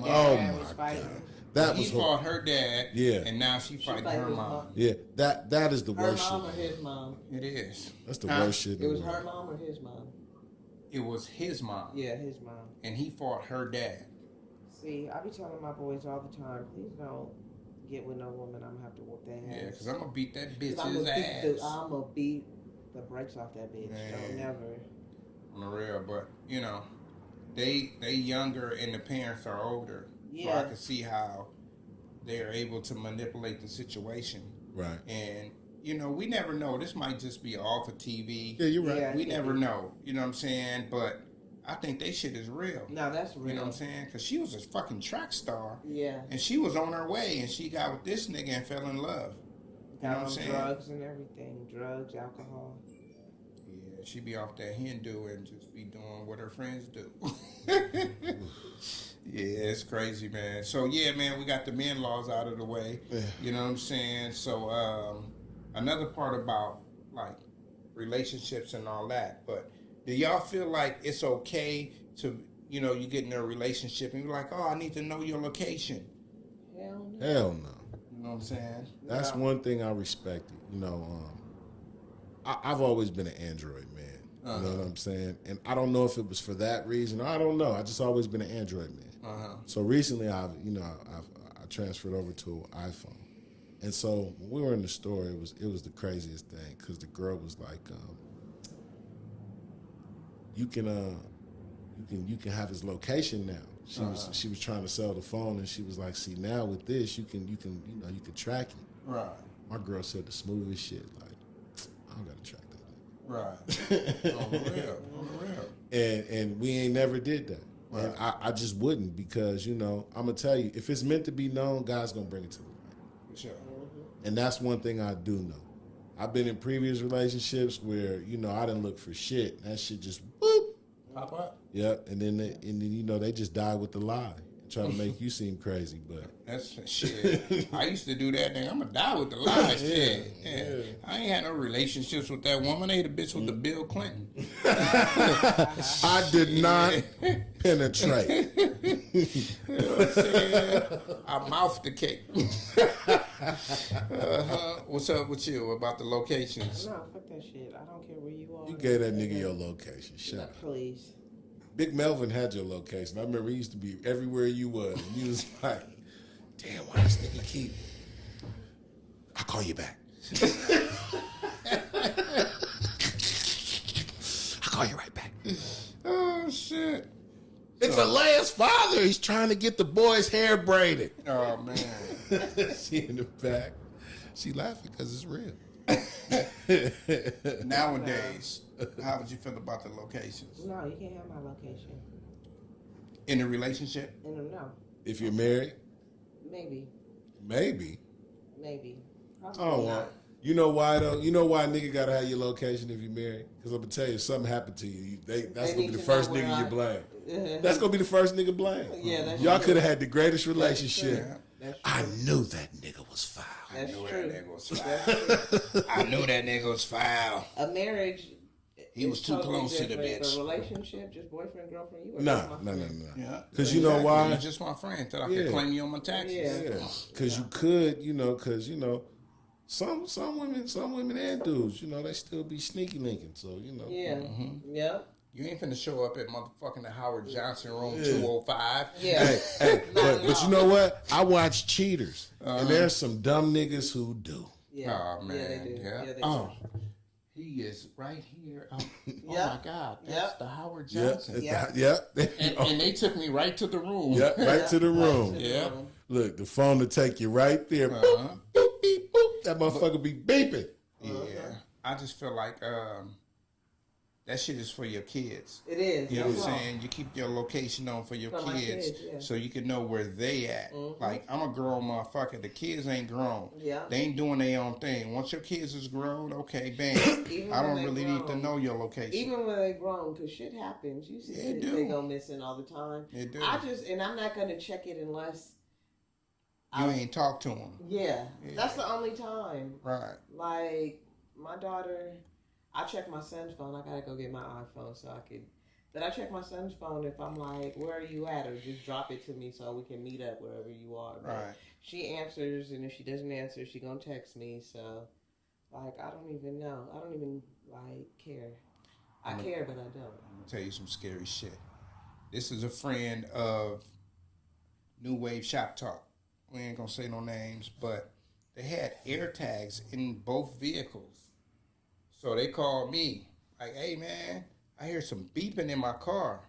Oh my God. That He was fought her dad, and now she fighting her mom. Yeah, that is the Her worst mom or shit. his mom? It is. That's the worst shit. It was her mom or his mom? It was his mom. Yeah, his mom. And he fought her dad. See, I be telling my boys all the time, please don't get with no woman. I'm gonna have to whoop their ass. Yeah, because I'm going to beat that bitch's I'm ass. gonna beat the brakes off that bitch. Man. Don't never. On the real, but, you know, they younger and the parents are older. Yeah. So I can see how they are able to manipulate the situation. Right. And, you know, we never know. This might just be all for TV. Yeah, you're right. Yeah. We never know. You know what I'm saying? But I think they shit is real. No, that's real. You know what I'm saying? Because she was a fucking track star. Yeah. And she was on her way, and she got with this nigga and fell in love. You know what I'm saying? Drugs and everything. Drugs, alcohol. Yeah, she be off that Hindu and just be doing what her friends do. Yeah, it's crazy, man. So, yeah, man, we got the men laws out of the way. Yeah. You know what I'm saying? So, another part about, like, relationships and all that, but do y'all feel like it's okay to, you know, you get in a relationship and you're like, oh, I need to know your location? Hell no. Hell no. You know what I'm saying? That's one thing I respected. You know, I've always been an Android man. You know what I'm saying? And I don't know if it was for that reason. I don't know. I just always been an Android man. So recently, I transferred over to an iPhone. And so when we were in the store, it was the craziest thing because the girl was like, you can have his location now. She was trying to sell the phone, and she was like, see, now with this, you can track it. Right. My girl said the smoothest shit, like, I don't gotta track that. Right. On the real. And we ain't never did that. Right. And I just wouldn't because, you know, I'm gonna tell you, if it's meant to be known, God's gonna bring it to the light. For sure. And that's one thing I do know. I've been in previous relationships where, you know, I didn't look for shit. That shit just whoop. Pop up. Yep. And then you know, they just die with the lie. Try to make you seem crazy, but that's shit. I used to do that thing. I'm gonna die with the lie. Shit. Yeah. I ain't had no relationships with that woman. I hit a bitch with the Bill Clinton. I did not penetrate. You know what I'm saying? I mouthed the cake. What's up with you about the locations? No, fuck that shit. I don't care where you are. You gave that nigga your location. Shut up. Please. Big Melvin had your location. I remember he used to be everywhere you was. And you was like, damn, why this nigga keep... I'll call you back. I'll call you right back. Oh, shit. It's Alea's father. He's trying to get the boy's hair braided. Oh, man. She in the back. She laughing because it's real. Nowadays, how would you feel about the locations? No, you can't have my location. In a relationship? No. If you're married? Maybe. Maybe. Probably Oh, not. You know why though? You know why a nigga gotta have your location if you married? Because I'm gonna tell you, if something happened to you, that's gonna be the first nigga you blame. That's gonna be the first nigga blame. Yeah, that's Y'all true. could have had the greatest relationship. That's true. I knew that nigga was foul. That's true. That nigga was foul. I knew that nigga was foul. A marriage. He was is too totally close to the different. bitch. A relationship, just boyfriend, girlfriend. You are Nah, just my friend. nah. Yeah. Because you know why? You're just my friend till I Yeah. can claim you on my taxes. Yeah. Because you could, because some women and dudes, they still be sneaky linking. So Yeah. Yeah. You ain't finna show up at motherfucking the Howard Johnson room 205. Yeah. Hey, Not but at you all. know what? I watch Cheaters, and there's some dumb niggas who do. Yeah. Oh man, Yeah, they do. yeah. Yeah, they Oh, he is right here. Oh, Yep. my God, that's Yep. the Howard Yeah, Johnson. yep. And they took me right to the room. Yep, right to the room. Yeah. Look, the phone will take you right there. Uh-huh. Boop, beep, beep, boop. That motherfucker be beeping. Yeah. I just feel like that shit is for your kids. It is. You know what That's I'm all. saying? You keep your location on for your For my kids, kids, yeah. so you can know where they at. Like, I'm a grown motherfucker. The kids ain't grown. Yeah. They ain't doing their own thing. Once your kids is grown, okay, bam. Even I when don't they really need to grown. know your location. Even when they grown, because shit happens. You see It kids, do. they go missing all the time. It do. And I'm not going to check it unless, You ain't talk to them. yeah, that's the only time. Right. Like, my daughter, I check my son's phone. I got to go get my iPhone so I could, but I check my son's phone if I'm like, where are you at? Or just drop it to me so we can meet up wherever you are. But Right. she answers, and if she doesn't answer, she going to text me. So, like, I don't even know. I don't even, like, care. I care, but I don't. I'm gonna tell you some scary shit. This is a friend of NuWave Shop Talk. We ain't gonna say no names, but they had air tags in both vehicles. So they called me, like, hey man, I hear some beeping in my car.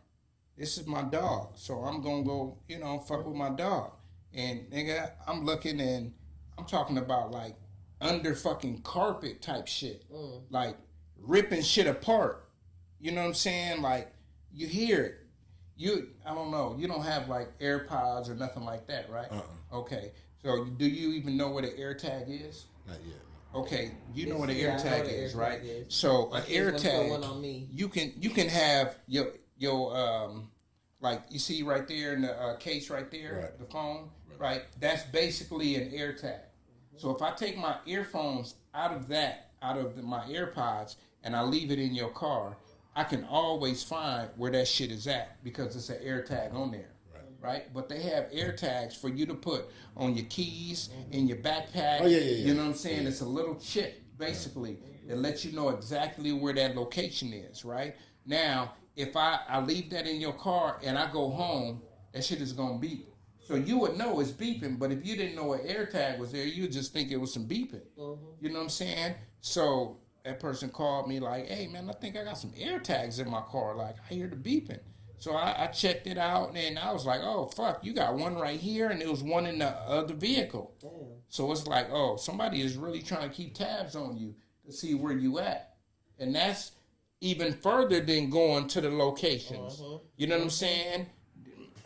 This is my dog. So I'm gonna go, fuck with my dog. And nigga, I'm looking and I'm talking about like under fucking carpet type shit. Like ripping shit apart. You know what I'm saying? Like, you hear it. I don't know. You don't have like AirPods or nothing like that, right? Okay. So do you even know what an AirTag is? Not yet. Okay, you know what an Yeah, I know AirTag what an is, AirTag right? is. So My an kids wanna put one AirTag, on me. you can have your like you see right there in the case right there, Right. the phone, right? That's basically an AirTag. So if I take my earphones out of my AirPods and I leave it in your car, I can always find where that shit is at because it's an AirTag on there. Right? But they have AirTags for you to put on your keys, in your backpack. Oh, yeah. You know what I'm saying? It's a little chip, basically, that lets you know exactly where that location is, right? Now, if I leave that in your car and I go home, that shit is going to beep. So you would know it's beeping, but if you didn't know an AirTag was there, you would just think it was some beeping. You know what I'm saying? So that person called me like, hey, man, I think I got some AirTags in my car. Like, I hear the beeping. So I checked it out, and I was like, oh, fuck, you got one right here, and there was one in the other vehicle. Damn. So it's like, oh, somebody is really trying to keep tabs on you to see where you at. And that's even further than going to the locations. You know what I'm saying?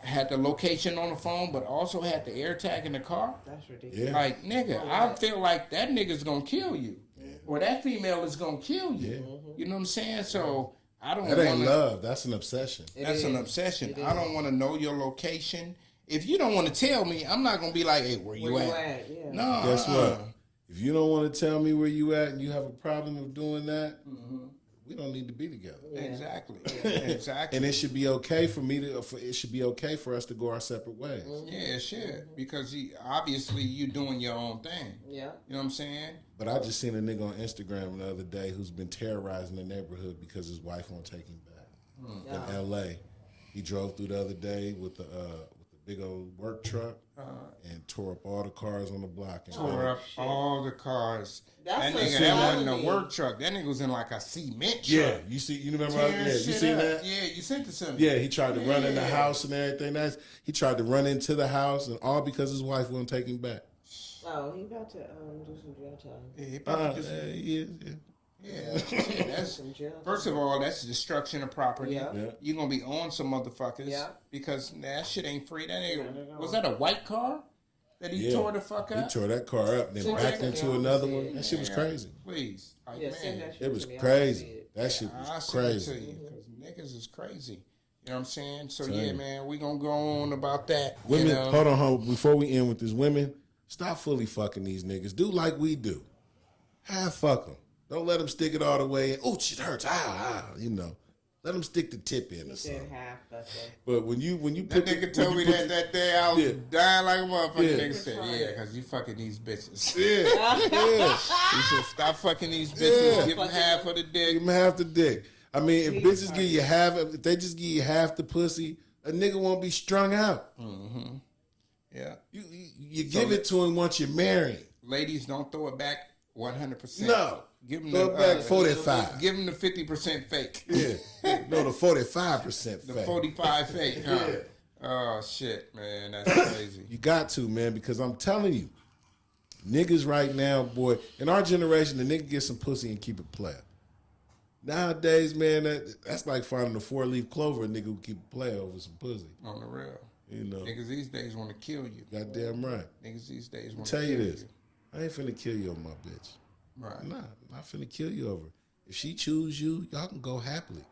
Had the location on the phone, but also had the AirTag in the car. That's ridiculous. Yeah. Like, nigga, I feel like that nigga's gonna kill you. Or that female is gonna kill you. You know what I'm saying? So I don't That ain't wanna, love. That's an obsession. that's an is. obsession. It I don't want to know your location. If you don't want to tell me, I'm not gonna be like, hey, where you at? Yeah. No. Guess what? If you don't want to tell me where you at and you have a problem with doing that, we don't need to be together. Exactly. Exactly. And it should be okay for me to. It should be okay for us to go our separate ways. Yeah, it should. Because obviously you doing your own thing. Yeah. You know what I'm saying? But I just seen a nigga on Instagram the other day who's been terrorizing the neighborhood because his wife won't take him back. In L.A., he drove through the other day with the big old work truck and tore up all the cars on the block. And Tore up all the cars. That's that a nigga, that wasn't felony. a work truck. That nigga was in like a cement truck. Yeah, you remember? Tearing Yeah, you shit seen up. that? Yeah, you sent it to me. Yeah, he tried to run in the Yeah. house and everything. He tried to run into the house, and all because his wife wouldn't take him back. Oh, he about to do some jail time. Yeah, he probably just, Yeah. yeah, that's Some jail time. first of all, that's destruction of property. Yeah. Yeah. You're gonna be on some motherfuckers. Yeah. Because that shit ain't free. That Not at ain't. all. Was that a white car? that he tore the fuck up? He tore that car up, then backed into another one. That shit was crazy. Please. Like, Yeah, send man, that shit It was to me. I crazy. wanna see it. That shit I'll was send it to crazy. you, because niggas is crazy. You know what I'm saying? So, Same. yeah, man, we going to go on about that. Women, you know? hold on. Before we end with this, women, stop fully fucking these niggas. Do like we do. Half fuck them. Don't let them stick it all the way in. Oh, shit hurts. You know. Let them stick the tip in or Said something. half, that's it. But when you That put nigga the, told me that day I was Yeah. dying like a motherfucker. Yeah. Nigga said, yeah, because you fucking these bitches. yeah. He said, stop fucking these bitches. Yeah. Give them half of the dick. Give them half the dick. I mean, if Please, bitches give you half, if they just give you half the pussy, a nigga won't be strung out. Yeah. You give it to him once you're married. Ladies, don't throw it back 100%. No. Give them Throw the, it back 45. Give them the 50% fake. Yeah. No, the 45% The fake. 45 fake, huh? Yeah. Oh, shit, man. That's crazy. You got to, man, because I'm telling you, niggas right now, boy, in our generation, the nigga get some pussy and keep it player. Nowadays, man, that's like finding a 4-leaf clover, a nigga who keep it player over some pussy. On the real. You know, Niggas these days want to kill you. goddamn right. Niggas these days want to Tell kill you this, I ain't finna kill you over my bitch. Right. Nah, I'm not finna kill you over. If she choose you, y'all can go happily.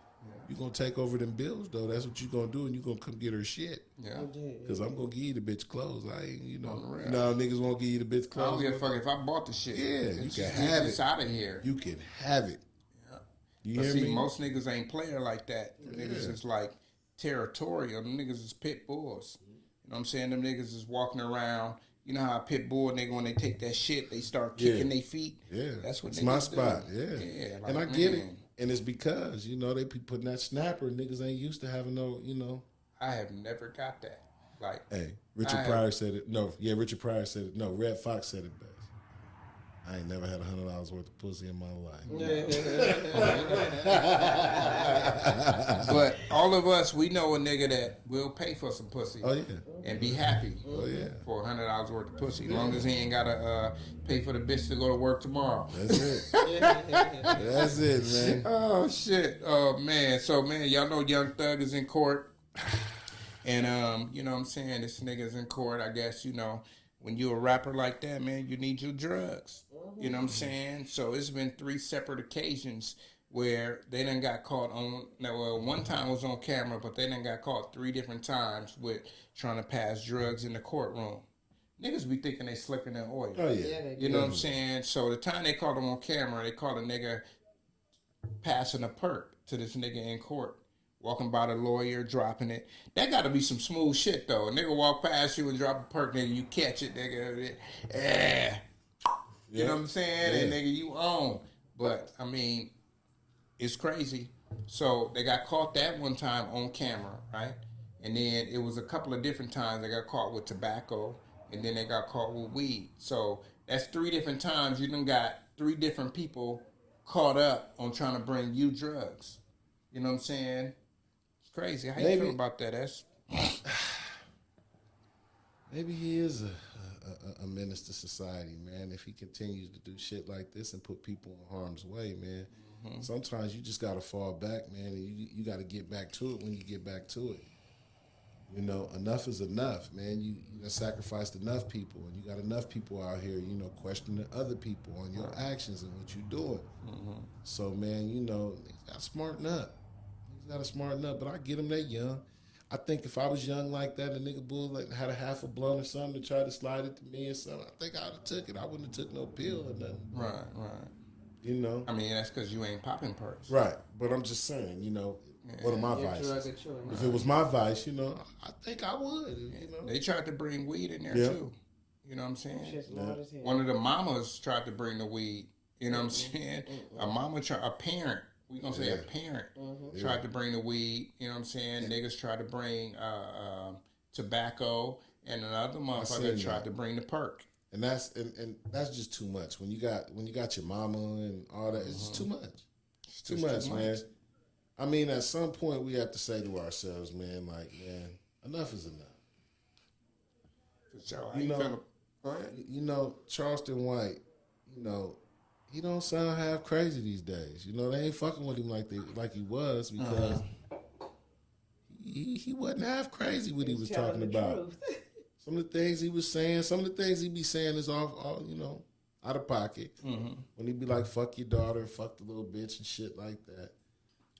You gonna take over them bills though. That's what you gonna do, and you gonna come get her shit. Yeah. Cause I'm gonna give you the bitch clothes. I ain't, you know, real. you know how niggas won't give you the bitch I don't clothes. give a fuck if I bought the shit. Yeah, you It's can just- have it's it. out of here. You can have it. You But hear see, me? most niggas ain't player like that. Them niggas is like territorial. Them niggas is pit bulls. You know what I'm saying? Them niggas is walking around. You know how a pit bull nigga, when they take that shit, they start kicking their feet. Yeah, That's what it's niggas my do. spot. Yeah, like, and I get it. man, And it's because you know they be putting that snapper. Niggas ain't used to having no, you know. I have never got that. Like, Hey, Richard Pryor said it. No, yeah, Richard Pryor said it. No, Red Fox said it best. I ain't never had $100 worth of pussy in my life. but all of us, we know a nigga that will pay for some pussy. Oh yeah. And be happy. Oh yeah. For $100 worth of pussy, as long as he ain't gotta pay for the bitch to go to work tomorrow. That's it. That's it, man. Oh shit. Oh man. So man, y'all know Young Thug is in court. And you know what I'm saying? This nigga's in court. I guess, you know, when you a rapper like that, man, you need your drugs. You know what I'm saying? So it's been 3 separate occasions where they done got caught on. Now, well, one time was on camera, but they done got caught 3 different times with trying to pass drugs in the courtroom. Niggas be thinking they slicker than oil. Oh yeah. You know what I'm saying? So the time they caught him on camera, they caught a nigga passing a perk to this nigga in court. Walking by the lawyer, dropping it. That got to be some smooth shit, though. A nigga walk past you and drop a perk, nigga, you catch it, nigga. You know what I'm saying? And nigga, you own. But, I mean, it's crazy. So they got caught that one time on camera, right? And then it was a couple of different times they got caught with tobacco, and then they got caught with weed. So that's 3 different times you done got 3 different people caught up on trying to bring you drugs. You know what I'm saying? It's crazy. How you feel about that? That's Maybe he is a menace to society, man. If he continues to do shit like this and put people in harm's way, man. Sometimes you just gotta fall back, man, and you gotta get back to it when you get back to it. You know, enough is enough, man. You sacrificed enough people, and you got enough people out here, you know, questioning other people on your actions and what you're doing. So, man, you know, niggas gotta smarten up. Niggas gotta smarten up, but I get them that young. I think if I was young like that, a nigga bull like had a half a blunt or something to try to slide it to me or something, I think I'd have took it. I wouldn't have took no pill or nothing. right. You know? I mean, that's because you ain't popping perks. Right. But I'm just saying, you know, what are my Your drug vices? of choice. If it was my vice, you know, I think I would, you know. They tried to bring weed in there Yeah. too. You know what I'm saying? Shit's loud as hell. One of the mamas tried to bring the weed. You know what I'm saying? A parent. We gonna say a parent tried to bring the weed. You know what I'm saying? Niggas tried to bring tobacco, and another motherfucker tried to bring the perk. And that's just too much. When you got your mama and all that, it's just too much. It's too much, man. I mean, at some point we have to say to ourselves, man, like, man, enough is enough. You know, Charleston White, you know, he don't sound half crazy these days. You know, they ain't fucking with him like he was because he wasn't half crazy what he was talking about. Some of the things he was saying, some of the things he be saying is all out of pocket. When he be like, fuck your daughter, fuck the little bitch and shit like that.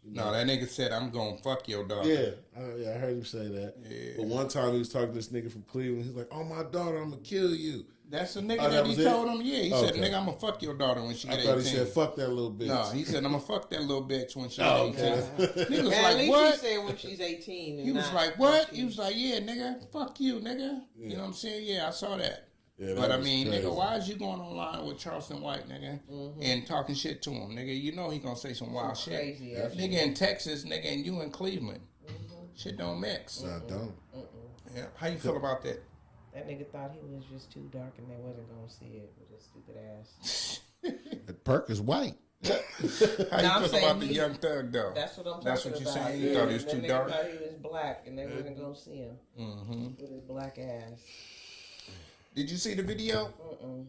No, that nigga said, I'm gonna fuck your daughter. Yeah, I heard him say that. Yeah. But one time he was talking to this nigga from Cleveland. He's like, oh, my daughter, I'm gonna kill you. That's the nigga that he told him, yeah. He said, nigga, I'm gonna fuck your daughter when she get 18. I thought he said, fuck that little bitch. No, he said, I'm gonna fuck that little bitch when she get 18. Nigga was At like, least what? he said when she's 18. He was like, what? He was like, yeah, nigga, fuck you, nigga. Yeah. You know what I'm saying? Yeah, I saw that. Yeah, but I mean, crazy. Nigga, why is you going online with Charleston White, nigga, and talking shit to him, nigga? You know he gonna say some wild shit. Nigga in Texas, nigga, and you in Cleveland. Shit don't mix. No, don't. Yeah. How you feel about that? That nigga thought he was just too dark and they wasn't gonna see it with his stupid ass. That perk is white. How you feel about the Young Thug though? That's what I'm talking about. That's what you're saying? You thought he was too dark? Thought he was black and they wasn't gonna see him with his black ass. Did you see the video?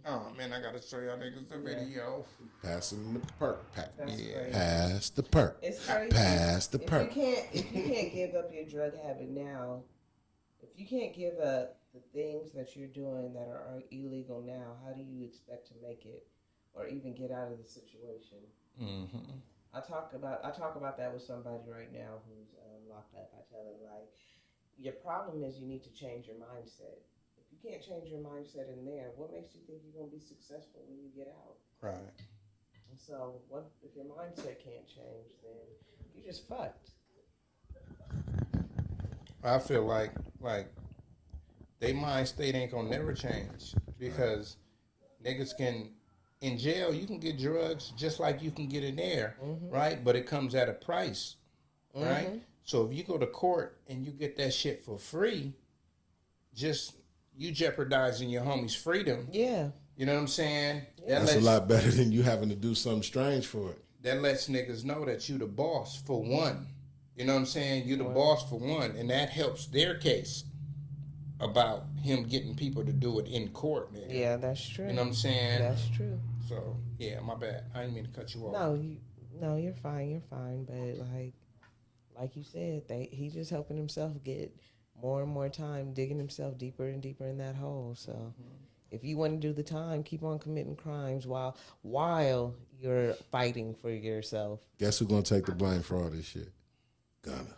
Oh man, I gotta show y'all niggas the video. Pass him the perk pack. Crazy. Pass the perk. It's crazy. Pass the perk. If you can't give up your drug habit now, if you can't give up the things that you're doing that are illegal now, how do you expect to make it or even get out of the situation? I talk about that with somebody right now who's locked up. I tell them, like, your problem is you need to change your mindset. If you can't change your mindset in there, what makes you think you're going to be successful when you get out? Right. And so what if your mindset can't change, then you're just fucked. I feel like they mind state ain't gonna never change because niggas can, in jail you can get drugs just like you can get in there, right? But it comes at a price, right? So if you go to court and you get that shit for free, just you jeopardizing your homie's freedom. Yeah. You know what I'm saying? Yeah. That's a lot better than you having to do something strange for it. That lets niggas know that you the boss for one. You know what I'm saying? You the boss for one, and that helps their case about him getting people to do it in court. Nigga. Yeah, that's true. You know what I'm saying? That's true. So yeah, my bad. I didn't mean to cut you off. No, you're fine. You're fine. But like you said, he's just helping himself get more and more time, digging himself deeper and deeper in that hole. So if you want to do the time, keep on committing crimes while you're fighting for yourself. Guess who's gonna take the blame for all this shit? Gunna.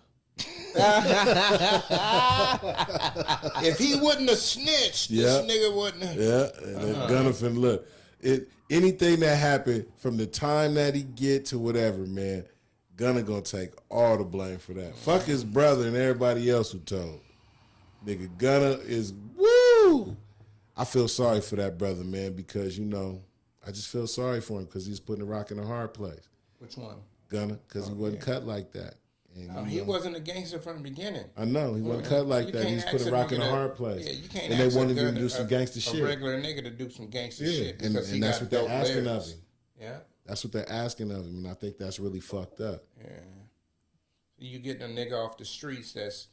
If he wouldn't have snitched, this nigga wouldn't have. Yeah, and then Gunna finna look. Anything that happened from the time that he get to whatever, man, Gunna gonna take all the blame for that. Fuck his brother and everybody else who told. Nigga, Gunna is woo. I feel sorry for that brother, man, because I just feel sorry for him because he's putting a rock in a hard place. Which one? Gunna, because he wasn't cut like that. And, he wasn't a gangster from the beginning. I know he wasn't cut like that. He's put a rock in a hard place. Yeah, you can't. And they wanted him to do some gangster shit. A regular nigga to do some gangster shit. And that's what they're asking of him. Yeah, that's what they're asking of him, and I think that's really fucked up. Yeah, you getting a nigga off the streets that's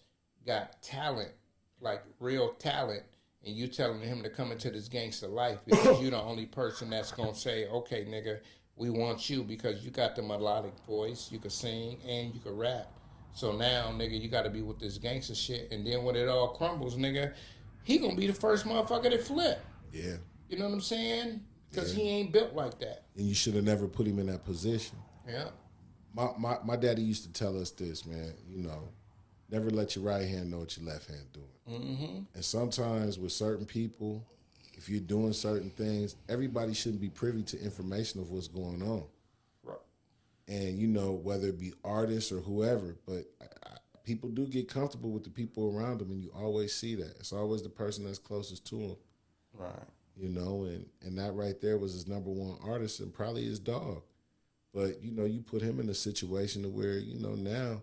got talent, like real talent, and you telling him to come into this gangster life because you the only person that's gonna say, okay, nigga, we want you because you got the melodic voice, you can sing, and you can rap. So now, nigga, you got to be with this gangster shit. And then when it all crumbles, nigga, he going to be the first motherfucker that flip. Yeah. You know what I'm saying? Because he ain't built like that. And you should have never put him in that position. Yeah. My daddy used to tell us this, man, never let your right hand know what your left hand doing. And sometimes with certain people, if you're doing certain things, everybody shouldn't be privy to information of what's going on. Right. And, whether it be artists or whoever, but people do get comfortable with the people around them, and you always see that. It's always the person that's closest to them. Right. And that right there was his number one artist and probably his dog. But, you put him in a situation where, now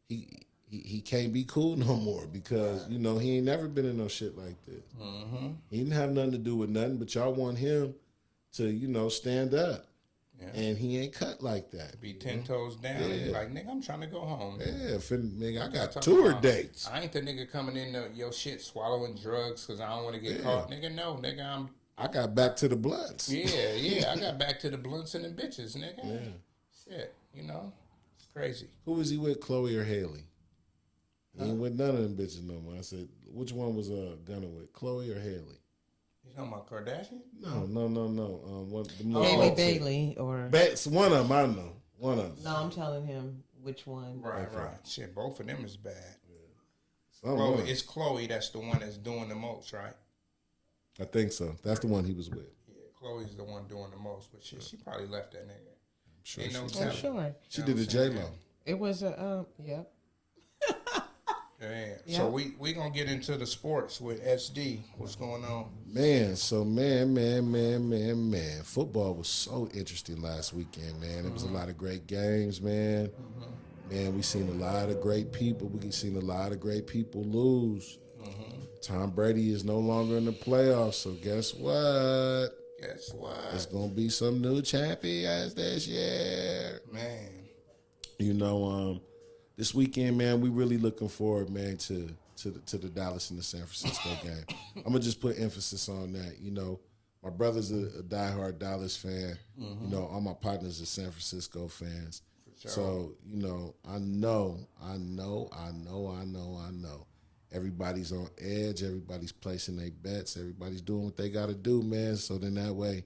he can't be cool no more because, he ain't never been in no shit like this. He didn't have nothing to do with nothing, but y'all want him to, stand up. Yeah. And he ain't cut like that. Be 10 toes down and be like, nigga, I'm trying to go home. Yeah, nigga, I got tour dates. I ain't the nigga coming in your shit swallowing drugs because I don't want to get caught. Nigga, no, nigga, I got back to the blunts. Yeah, I got back to the blunts and the bitches, nigga. Yeah. Shit, it's crazy. Who was he with, Chloe or Haley? He ain't with none of them bitches no more. I said, which one was Gunner with, Chloe or Haley? You talking about Kardashian? No. Haley Bailey or One of them, I know. One of them. no, I'm telling him which one. Right. Shit, both of them is bad. Someone. Chloe, it's Chloe that's the one that's doing the most, right? I think so. That's the one he was with. Yeah, Chloe's the one doing the most, but shit, she probably left that nigga. Sure Ain't no I'm telling. sure. She did the J-Lo. It was a Yeah. Yeah. So we gonna get into the sports with SD. What's going on? Man, so man. Football was so interesting last weekend, man. It was a lot of great games, man. Man, we seen a lot of great people. We seen a lot of great people lose. Tom Brady is no longer in the playoffs, so guess what? It's gonna be some new champions this year. Man. You know, this weekend, man, we really looking forward, man, to the Dallas and the San Francisco game. I'm gonna just put emphasis on that. You know, my brother's a diehard Dallas fan. You know, all my partners are San Francisco fans. Sure. So, you know, I know. Everybody's on edge. Everybody's placing their bets. Everybody's doing what they got to do, man. So then that way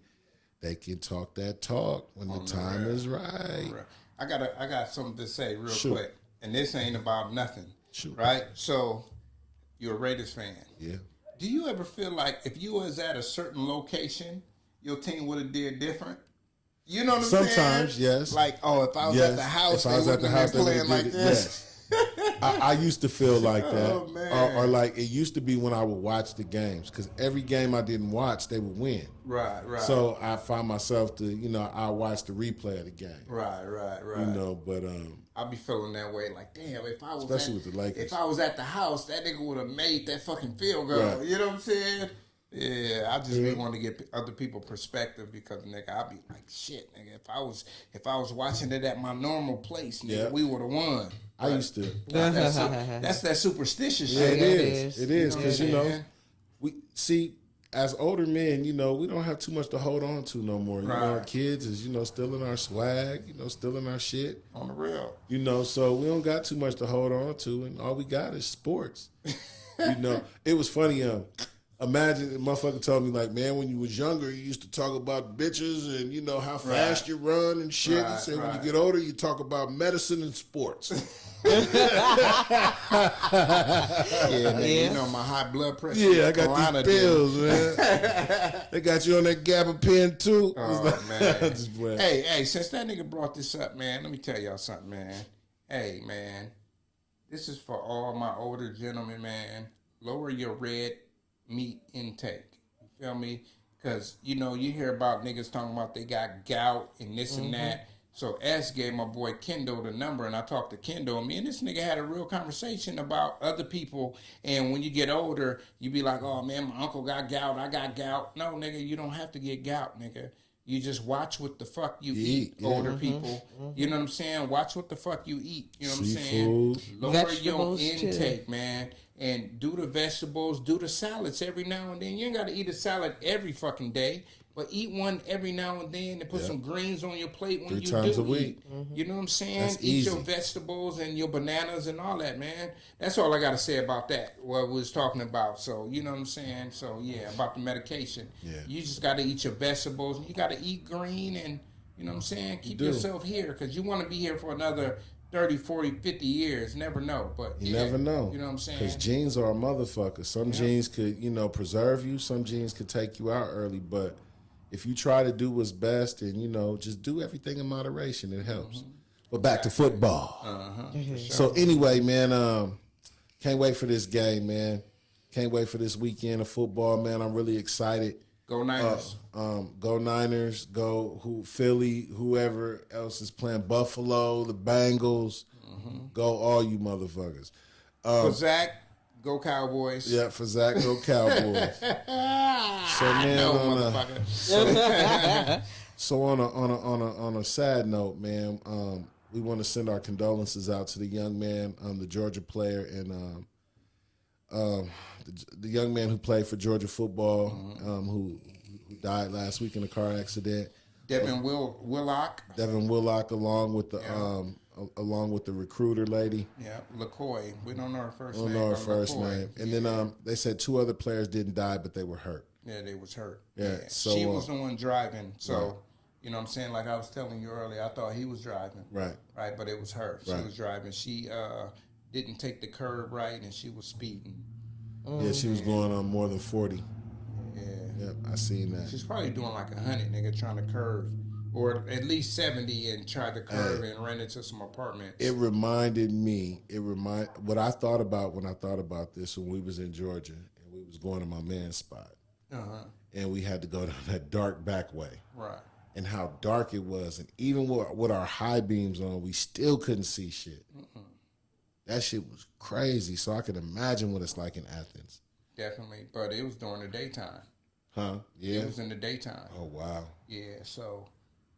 they can talk that talk when the time is right. I got something to say real Shoot. quick, and this ain't about nothing, Shoot. right? So, you're a Raiders fan. Yeah. Do you ever feel like if you was at a certain location, your team would have did different? You know what I'm saying? Sometimes, yes. Like, oh, if I was at the house, if I was they at the wouldn't house, have they been would playing have like did it. this. Yes. I used to feel like that, Oh, man. or like it used to be when I would watch the games, because every game I didn't watch, they would win. Right. So I find myself to, you know, I watch the replay of the game. Right. You know, but I'll be feeling that way. Like, damn, if I was Especially with the Lakers. if I was at the house, that nigga would have made that fucking field goal. Right. You know what I'm saying? Yeah, I just really want to get other people perspective because nigga, I'll be like, shit, nigga. If I was watching it at my normal place, nigga, we would have won. I used to. That's that superstitious Yeah, shit. it is, because you know, man? we see as older men, you know, we don't have too much to hold on to no more. You know, our kids is, you know, still in our swag, you know, still in our shit. On the real. You know, so we don't got too much to hold on to, and all we got is sports. You know, it was funny. Imagine a motherfucker told me, like, man, when you was younger, you used to talk about bitches and, you know, how fast you run and shit. And say when you get older, you talk about medicine and sports. Nigga, you know my high blood pressure. Yeah, I got these pills, man. They got you on that gabapentin too. Oh, man. Just playing. Hey, since that nigga brought this up, man, let me tell y'all something, man. Hey, man, this is for all my older gentlemen, man. Lower your red meat intake. You feel me? Because, you know, you hear about niggas talking about they got gout and this and that. So S gave my boy Kendall the number, and I talked to Kendall, and me and this nigga had a real conversation about other people. And when you get older, you be like, oh, man, my uncle got gout, I got gout. No, nigga, you don't have to get gout, nigga. You just watch what the fuck you eat, older people. You know what I'm saying? Watch what the fuck you eat. You know what I'm saying? Lower your Vegetables, intake, too. man. And do the vegetables, do the salads every now and then. You ain't got to eat a salad every fucking day, but eat one every now and then and put some greens on your plate when 3 you times do a week. eat. You know what I'm saying? That's Eat your easy. vegetables and your bananas and all that, man. That's all I got to say about that, what we was talking about. So, you know what I'm saying? So, yeah, about the medication. Yeah. You just got to eat your vegetables. And you got to eat green and, you know what I'm saying? Keep yourself here because you want to be here for another 30, 40, 50 years. Never know. But You never know. You know what I'm saying? Because genes are a motherfucker. Some genes could, you know, preserve you. Some genes could take you out early. But if you try to do what's best and, you know, just do everything in moderation, it helps. But back to football. So anyway, man, can't wait for this game, man. Can't wait for this weekend of football, man. I'm really excited. Go Niners. Go Niners. Go Philly. Whoever else is playing, Buffalo, the Bengals. Go all you motherfuckers. For Zach, go Cowboys. Yeah, for Zach, go Cowboys. So man, No, motherfucker. so on a sad note, man, we want to send our condolences out to the young man, the Georgia player, and the young man who played for Georgia football, who died last week in a car accident. Devin Willock. Devin Willock, along with the along with the recruiter lady. Yeah, LaCoy. We don't know her first I name. don't know her but first LaCoy. name. And then they said 2 other players didn't die, but they were hurt. Yeah, they was hurt. Yeah, so, she was the one driving. So, right. you know what I'm saying? Like I was telling you earlier, I thought he was driving. Right. Right, but it was her. She Right. was driving. She didn't take the curb right, and she was speeding. Yeah, she was going on more than 40. Yeah. Yep, I seen that. She's probably doing like 100, nigga, trying to curve. Or at least 70 and tried to curve and ran into some apartments. It reminded me, what I thought about when I thought about this when we was in Georgia and we was going to my man's spot. Uh-huh. And we had to go down that dark back way. Right. And how dark it was. And even with our high beams on, we still couldn't see shit. That shit was crazy. So I can imagine what it's like in Athens. Definitely. But it was during the daytime. Huh? Yeah. It was in the daytime. Oh, wow. Yeah, so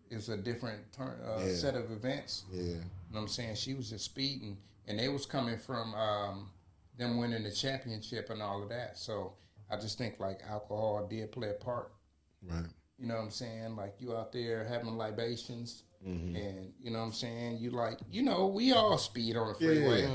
it's a different Yeah. set of events. Yeah. You know what I'm saying? She was just speeding, and they was coming from them winning the championship and all of that. So I just think, like, alcohol did play a part. Right. You know what I'm saying? Like, you out there having libations, and, you know what I'm saying? You like, you know, we all speed on the freeway. You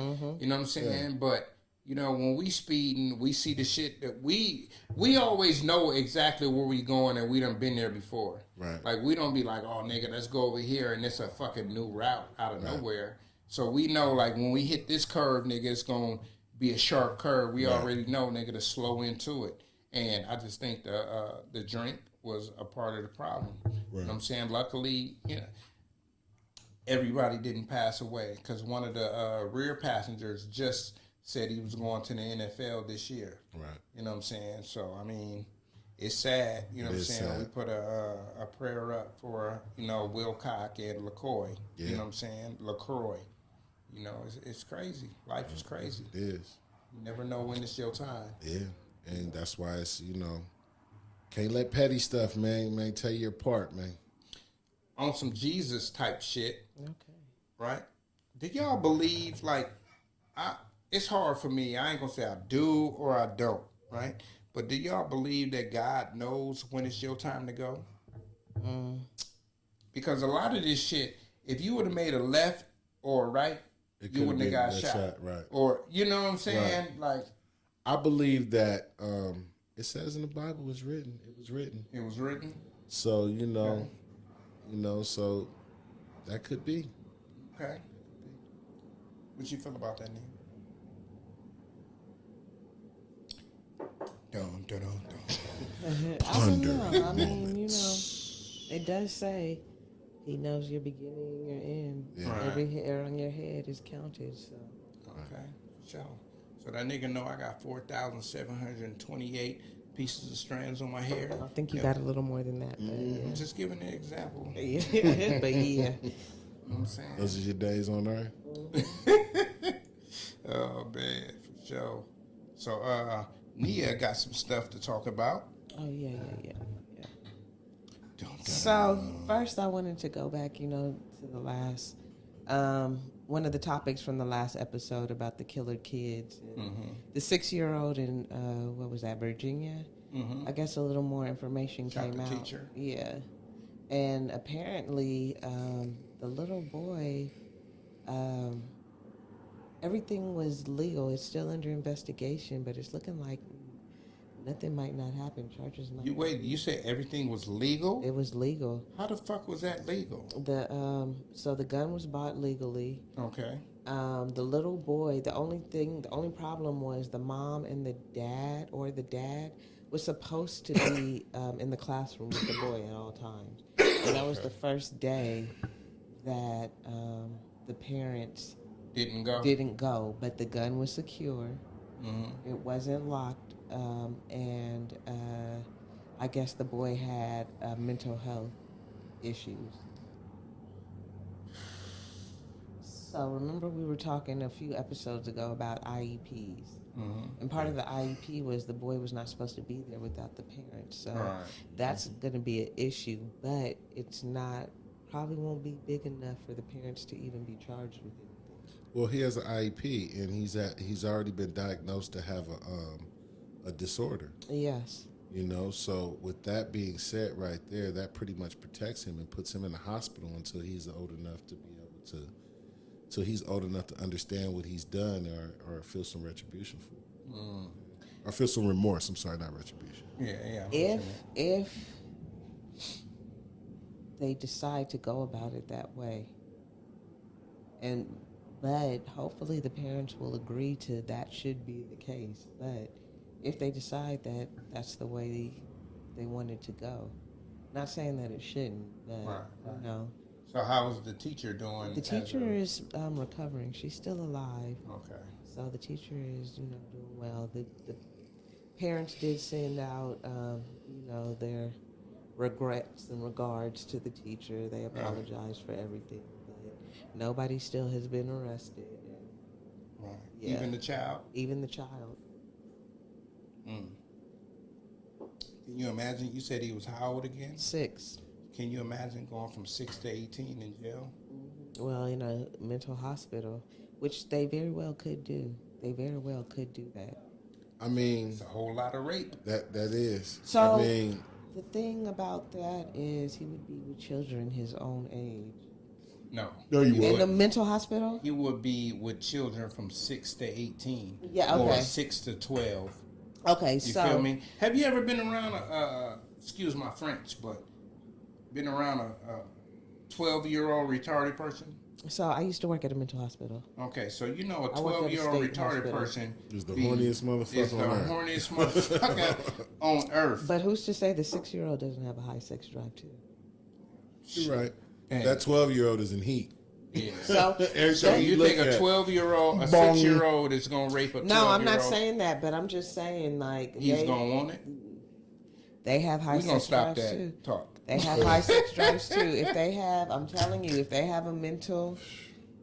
know what I'm saying? But, you know, when we speeding, we see the shit that we always know exactly where we going, and we done been there before. Right. Like, we don't be like, oh, nigga, let's go over here, and it's a fucking new route out of nowhere. So we know, like, when we hit this curve, nigga, it's going to be a sharp curve. We already know, nigga, to slow into it. And I just think the drink was a part of the problem. You know what I'm saying? Luckily, you know, everybody didn't pass away because one of the rear passengers just said he was going to the NFL this year. Right. You know what I'm saying? So, I mean, it's sad. You know what I'm saying? Sad. We put a prayer up for, you know, Wilcock and LaCroix. Yeah. You know what I'm saying? LaCroix. You know, it's crazy. Life is crazy. It is. You never know when it's your time. Yeah. And that's why it's, you know, can't let petty stuff, man, tear you apart, man. On some Jesus type shit. Okay. Right? Do y'all believe, like, it's hard for me. I ain't gonna say I do or I don't, right? But do y'all believe that God knows when it's your time to go? Because a lot of this shit, if you would have made a left or a right, you wouldn't have got shot. Right. Or, you know what I'm saying? Right. Like, I believe that it says in the Bible, it's written. It was written. it was written. So, so that could be. Okay. What you feel about that, nigga? Dun, dun, dun, dun. I don't know. I mean, you know, it does say he knows your beginning and your end. Yeah. Right. Every hair on your head is counted. So Okay, sure. So that nigga know I got 4,728 pieces of strands on my hair. I think you got a little more than that. But I'm just giving an example. yeah. But yeah. You know what I'm saying? Those are your days on earth. Oh, man, for sure. So, Nia got some stuff to talk about. Oh yeah. Dun, dun, So first, I wanted to go back, you know, to the last one of the topics from the last episode about the killer kids, and the 6-year-old in what was that, Virginia? I guess a little more information Shot came the out. teacher. Yeah, and apparently the little boy, everything was legal. It's still under investigation, but it's looking like nothing might not happen. Charges might. You said everything was legal? It was legal. How the fuck was that legal? So the gun was bought legally. Okay. The little boy, the only problem was the mom and the dad was supposed to be in the classroom with the boy at all times. And that was the first day that the parents didn't go, but the gun was secure. It wasn't locked, and I guess the boy had mental health issues. So remember we were talking a few episodes ago about IEPs. And part of the IEP was the boy was not supposed to be there without the parents. So that's going to be an issue, but it's not, probably won't be big enough for the parents to even be charged with it. Well, he has an IEP, and he's already been diagnosed to have a disorder. Yes. You know, so with that being said right there, that pretty much protects him and puts him in the hospital until he's old enough to be able to till he's old enough to understand what he's done or feel some retribution for it. Or feel some remorse. I'm sorry, not retribution. Yeah. If they decide to go about it that way, but hopefully the parents will agree to that should be the case. But if they decide that that's the way they want it to go, not saying that it shouldn't, but Right. you know. So how is the teacher doing? The teacher is recovering. She's still alive. Okay. So the teacher is, doing well. The parents did send out, their regrets and regards to the teacher. They apologized for everything, but nobody still has been arrested. Right. Yeah. Even the child? Even the child. Can you imagine? You said he was how old again? 6. Can you imagine going from 6 to 18 in jail? Well, in a mental hospital, which they very well could do. They very well could do that. I mean, It's a whole lot of rape. that is. So I mean, the thing about that is he would be with children his own age. No. No, you In wouldn't. the mental hospital? He would be with children from 6 to 18. Yeah, okay. Or 6 to 12. Okay, You so feel me? Have you ever been around excuse my French, but been around a 12-year-old retarded person? So I used to work at a mental hospital. Okay, so you know a I worked at a 12-year-old state retarded hospital. person Is the horniest motherfucker is the on earth. horniest motherfucker on earth. But who's to say the 6-year-old doesn't have a high sex drive too? You're right. Hey. That 12-year-old is in heat. Yeah. So Every So time you look think a at- 12-year-old, a Bong. 6-year-old is gonna rape a 12-year-old? no, I'm not saying that, but I'm just saying like He's gonna want it. they have high We're gonna sex stop drives that too. talk. They have high sex drives too. If they have, I'm telling you, if they have a mental,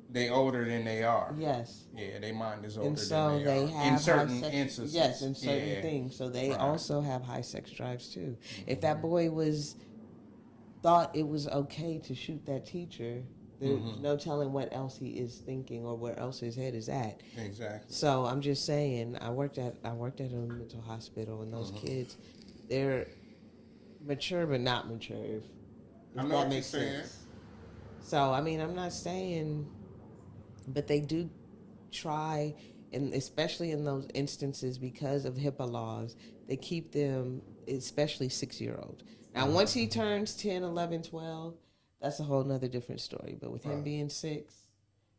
They older than they are. yes. Yeah, they mind is older And so than they are. have In certain high sex, instances. yes, in certain Yeah. things. So they Right. also have high sex drives too. If that boy thought it was okay to shoot that teacher, there's no telling what else he is thinking or where else his head is at. Exactly. So I'm just saying, I worked at a mental hospital, and those kids, they're mature but not mature. If I know that what makes you're saying. sense. So I mean, I'm not saying, but they do try, and especially in those instances because of HIPAA laws, they keep them, especially 6-year-olds. Now, once he turns 10, 11, 12, that's a whole nother different story. But with him being 6,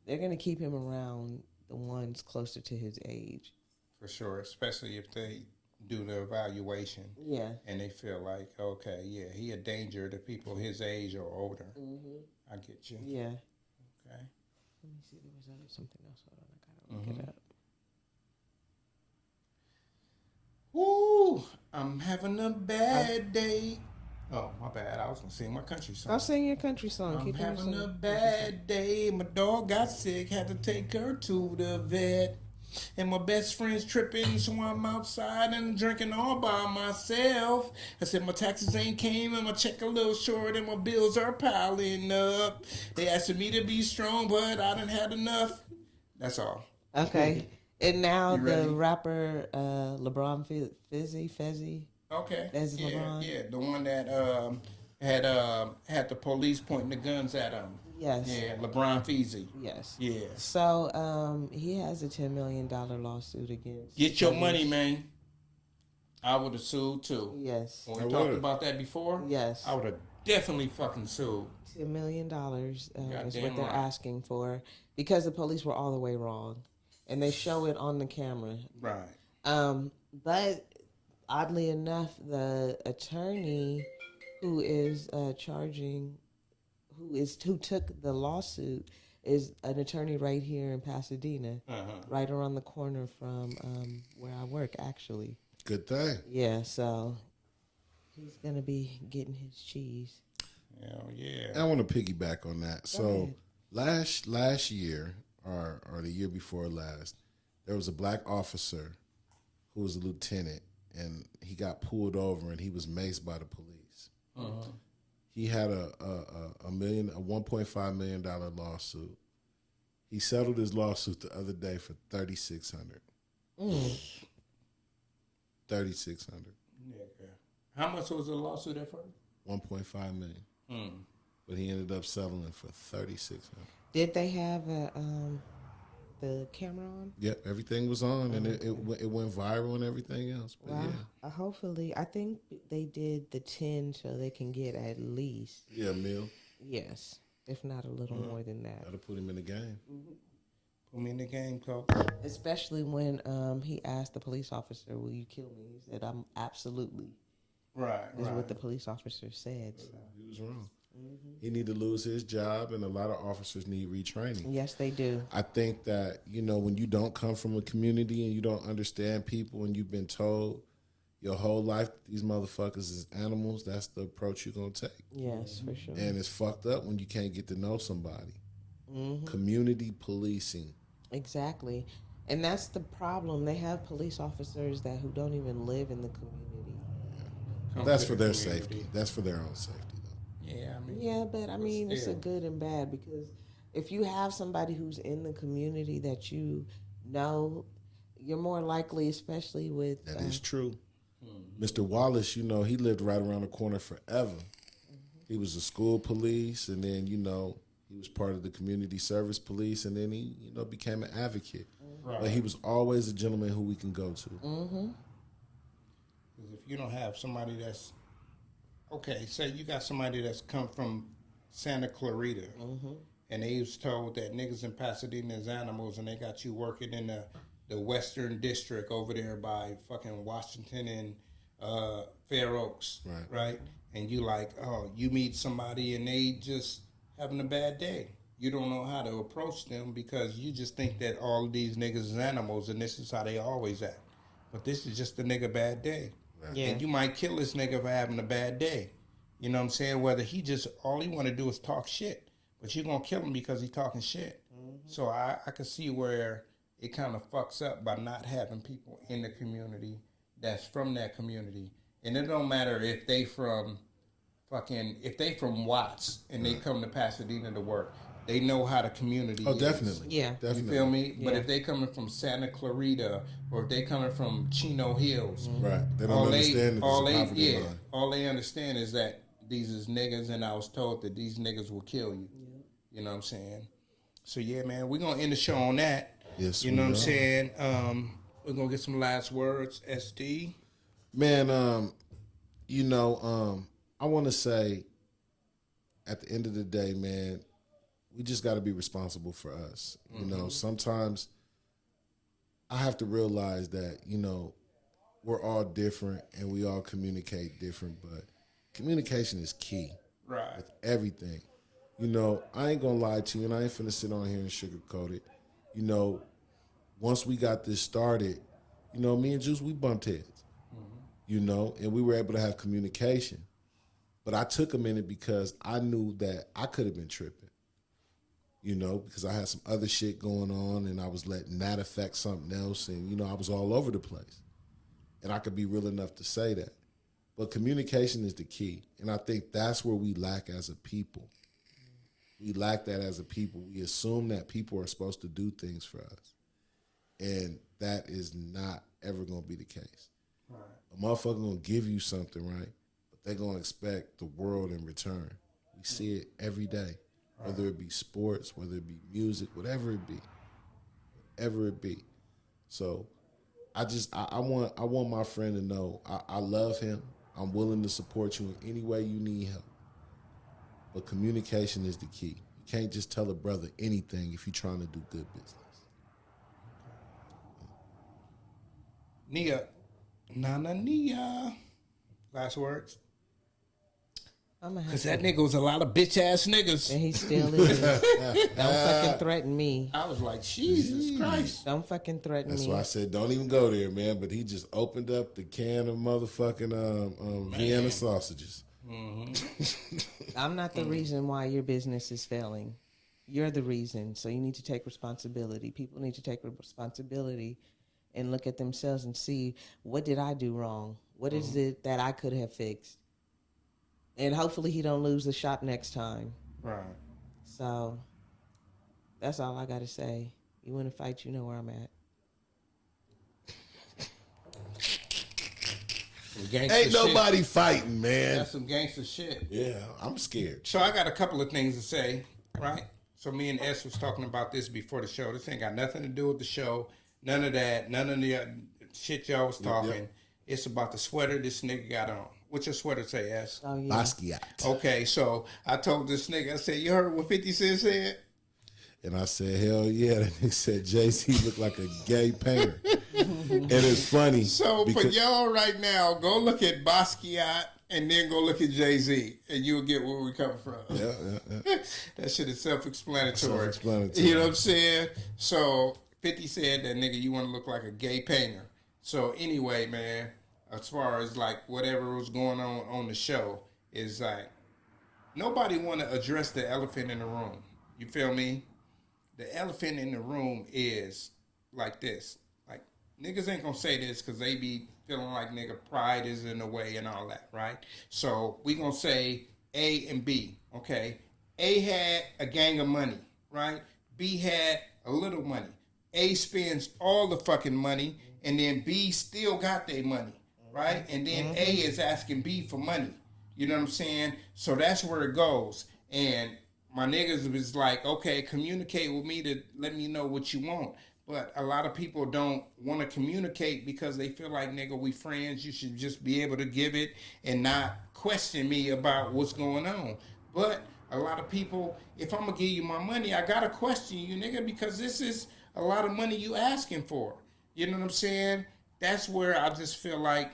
they're going to keep him around the ones closer to his age. For sure, especially if they do the evaluation. Yeah. And they feel like, okay, yeah, he a danger to people his age or older. I get you. Yeah. Okay. Let me see. There was something else. Hold on. I got to look it up. Ooh, I'm having a bad day. Oh, my bad. I was going to sing my country song. I'll sing your country song. I'm Keep it having a song. bad day. My dog got sick, had to take her to the vet. And my best friend's tripping, so I'm outside and drinking all by myself. I said my taxes ain't came and my check a little short and my bills are piling up. They asking me to be strong, but I done had enough. That's all. Okay. And now You ready? the rapper LeBron Fezzi. Okay. That's yeah, LeBron? yeah, the one that had the police pointing the guns at him. Yes. Yeah, LeBron Feezy. Yes. Yeah. So he has a $10 million lawsuit against. Get your police. money, man. I would have sued too. Yes. When I we talked would've. about that before, Yes. I would have definitely fucking sued. $10 million is Goddamn what they're right. asking for because the police were all the way wrong, and they show it on the camera. Right. But oddly enough, the attorney who is who took the lawsuit is an attorney right here in Pasadena, right around the corner from where I work, actually. Good thing. Yeah, so he's gonna be getting his cheese. Hell yeah. I want to piggyback on that. So ahead. last year or the year before last, there was a black officer who was a lieutenant, and he got pulled over and he was maced by the police. He had a $1.5 million lawsuit. He settled his lawsuit the other day for $3,600. $3,600. Yeah, okay. How much was the lawsuit at first? $1.5 million. But he ended up settling for $3,600. Did they have the camera on? Yep, everything was on, and it went viral and everything else. But Wow. yeah, Hopefully, I think they did the 10 so they can get at least. yeah, Mill. Yes, if not a little more than that. Gotta put him in the game. Put me in the game, coach. Especially when he asked the police officer, "Will you kill me?" He said, "I'm absolutely." Right, Is right. what the police officer said. So. He was wrong. He need to lose his job, and a lot of officers need retraining. Yes, they do. I think that, when you don't come from a community and you don't understand people and you've been told your whole life these motherfuckers is animals, that's the approach you're going to take. Yes, for sure. And it's fucked up when you can't get to know somebody. Community policing. Exactly. And that's the problem. They have police officers who don't even live in the community. That's for their safety. That's for their own safety, though. Yeah, I mean. Yeah, but I mean, it's a still. good and bad because if you have somebody who's in the community that you know, you're more likely, especially with... That is true. Mr. Wallace, he lived right around the corner forever. He was the school police, and then, he was part of the community service police, and then he, became an advocate. Right. But he was always a gentleman who we can go to. Because if you don't have somebody that's... Okay, say you got somebody that's come from Santa Clarita, and they was told that niggas in Pasadena is animals, and they got you working in the Western District over there by fucking Washington and Fair Oaks, right? And you like, you meet somebody and they just having a bad day. You don't know how to approach them because you just think that all of these niggas is animals and this is how they always act. But this is just a nigga bad day. Yeah. And you might kill this nigga for having a bad day. You know what I'm saying? Whether all he want to do is talk shit. But you're going to kill him because he's talking shit. So I can see where it kind of fucks up by not having people in the community that's from that community. And it don't matter if they from Watts and they come to Pasadena to work. They know how the community is. Definitely. Yeah. Definitely. You feel me? Yeah. But if they coming from Santa Clarita or if they coming from Chino Hills, Right. They don't understand that there's a poverty line. all they understand is that these is niggas, and I was told that these niggas will kill you. You know what I'm saying? So yeah, man, we're gonna end the show on that. Yes, you know what I'm we are. saying? We're gonna get some last words, SD. Man, I want to say at the end of the day, man, we just got to be responsible for us. Sometimes I have to realize that, we're all different and we all communicate different, but communication is key. Right. With everything. I ain't going to lie to you, and I ain't finna sit on here and sugarcoat it. Once we got this started, me and Juice, we bumped heads, and we were able to have communication. But I took a minute because I knew that I could have been tripping, because I had some other shit going on and I was letting that affect something else. And, I was all over the place. And I could be real enough to say that. But communication is the key. And I think that's where we lack as a people. We lack that as a people. We assume that people are supposed to do things for us. And that is not ever going to be the case. Right. A motherfucker going to give you something, right? But they're going to expect the world in return. We see it every day, whether it be sports, whether it be music, whatever it be. Whatever it be. So I want my friend to know I love him. I'm willing to support you in any way you need help. But communication is the key. You can't just tell a brother anything if you're trying to do good business. Nia. Nana Nia. Last words? I'm gonna have Because to. that nigga was a lot of bitch ass niggas. And he still is. Don't fucking threaten me. I was like, Jesus Christ. Don't fucking threaten That's me. why I said don't even go there, man. But he just opened up the can of motherfucking Vienna sausages. I'm not the reason why your business is failing. You're the reason. So you need to take responsibility. People need to take responsibility and look at themselves and see, what did I do wrong? What is it that I could have fixed? And hopefully he don't lose the shop next time. Right. So that's all I got to say. You want to fight, you know where I'm at. Ain't nobody fighting, man. That's some gangster shit. Yeah, I'm scared. So I got a couple of things to say, right? So me and S was talking about this before the show. This ain't got nothing to do with the show. None of that. None of the shit y'all was talking. Yep. It's about the sweater this nigga got on. What's your sweater say, S? Oh, yeah. Basquiat. Okay, so I told this nigga, I said, you heard what 50 Cent said? And I said, hell yeah. That nigga said Jay-Z looked like a gay painter. And it's funny. So for y'all right now, go look at Basquiat and then go look at Jay-Z, and you'll get where we come from. Yeah. That shit is self-explanatory. Self-explanatory. You know what I'm saying? So 50 said that, nigga, you want to look like a gay painter. So anyway, man, as far as like whatever was going on the show, is like nobody want to address the elephant in the room. You feel me? The elephant in the room is like this. Like, niggas ain't gonna say this because they be feeling like, nigga, pride is in the way and all that, right? So we gonna say A and B, okay? A had a gang of money, right? B had a little money. A spends all the fucking money, and then B still got their money, right? And then A is asking B for money. You know what I'm saying? So that's where it goes. And my niggas was like, okay, communicate with me to let me know what you want. But a lot of people don't want to communicate because they feel like, nigga, we friends. You should just be able to give it and not question me about what's going on. But a lot of people, if I'm going to give you my money, I got to question you, nigga, because this is a lot of money you asking for. You know what I'm saying? That's where I just feel like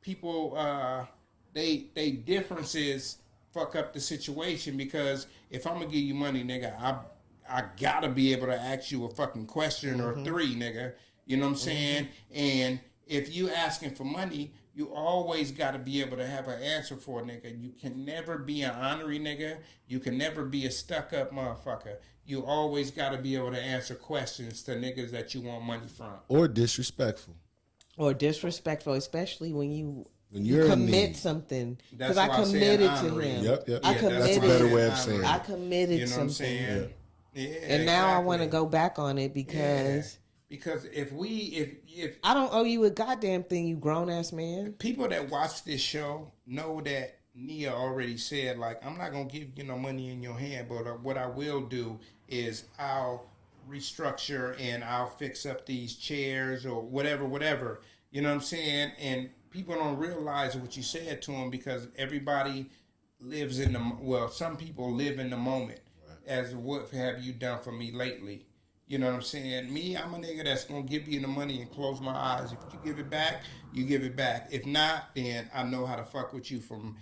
people, they differences fuck up the situation, because if I'm going to give you money, nigga, I gotta be able to ask you a fucking question or three, nigga. You know what I'm saying? And if you asking for money, you always gotta be able to have an answer for a nigga. You can never be an honorary nigga. You can never be a stuck-up motherfucker. You always gotta be able to answer questions to niggas that you want money from. Or disrespectful. Or disrespectful, especially when you you're commit something. Because I committed to him. Yep. I committed. That's a better way of saying it. I committed you know something. What I'm saying? Yeah, and now I want to go back on it because if I don't owe you a goddamn thing, you grown ass man. People that watch this show know that Nia already said, like, I'm not gonna give you no money in your hand, but what I will do is I'll restructure and I'll fix up these chairs or whatever. You know what I'm saying? And people don't realize what you said to them, because everybody lives in some people live in the moment. As what have you done for me lately? You know what I'm saying? Me, I'm a nigga that's going to give you the money and close my eyes. If you give it back, you give it back. If not, then I know how to fuck with you from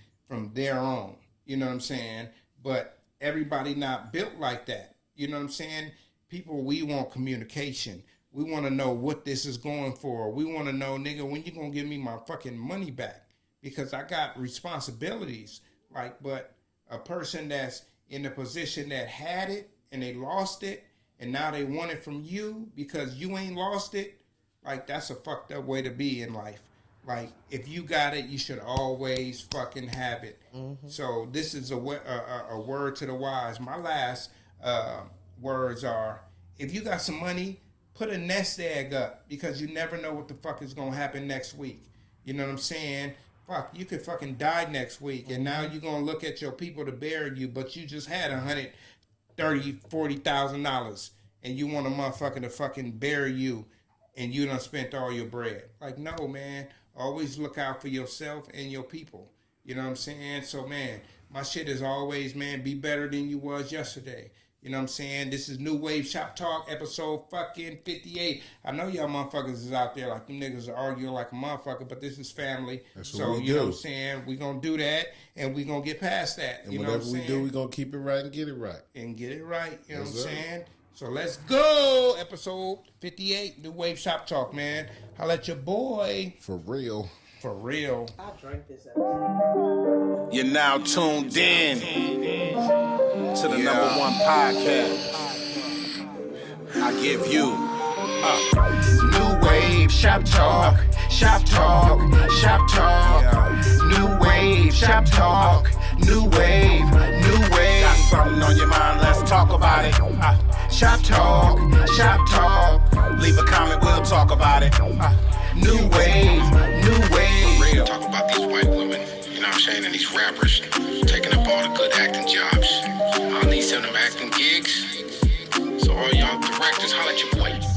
there on. You know what I'm saying? But everybody not built like that. You know what I'm saying? People, we want communication. We want to know what this is going for. We want to know, nigga, when you going to give me my fucking money back? Because I got responsibilities. Like, but a person that's in the position that had it and they lost it and now they want it from you because you ain't lost it, like, that's a fucked up way to be in life. Like, if you got it, you should always fucking have it. So this is a word to the wise. My last words are, if you got some money, put a nest egg up, because you never know what the fuck is going to happen next week. You know what I'm saying? Fuck, you could fucking die next week, and now you're going to look at your people to bury you, but you just had $130,000-$40,000, and you want a motherfucker to fucking bury you, and you done spent all your bread. Like, no, man. Always look out for yourself and your people. You know what I'm saying? So, man, my shit is always, man, be better than you was yesterday. You know what I'm saying? This is NuWave Shop Talk, episode fucking 58. I know y'all motherfuckers is out there like them niggas are arguing like a motherfucker, but this is family. That's so, what we you do. know what I'm saying? We gonna do that, and we gonna get past that. And you know whatever what I'm we saying? do, we gonna keep it right and get it right. And get it right. You know Yes, what I'm sir. saying? So let's go. Episode 58, NuWave Shop Talk, man. Holla at your boy. For real. For real. I drank this episode. You're now tuned in to the number one podcast. I give you NuWave Shop Talk, Shop Talk, Shop Talk. NuWave Shop Talk, NuWave. Got something on your mind? Let's talk about it. Shop Talk, Shop Talk. Leave a comment, we'll talk about it. NuWave. Real. Talk about these white women, you know what I'm saying? saying? And these rappers taking up all the good acting jobs. I need some of them acting gigs. So all y'all directors, holla at your boy.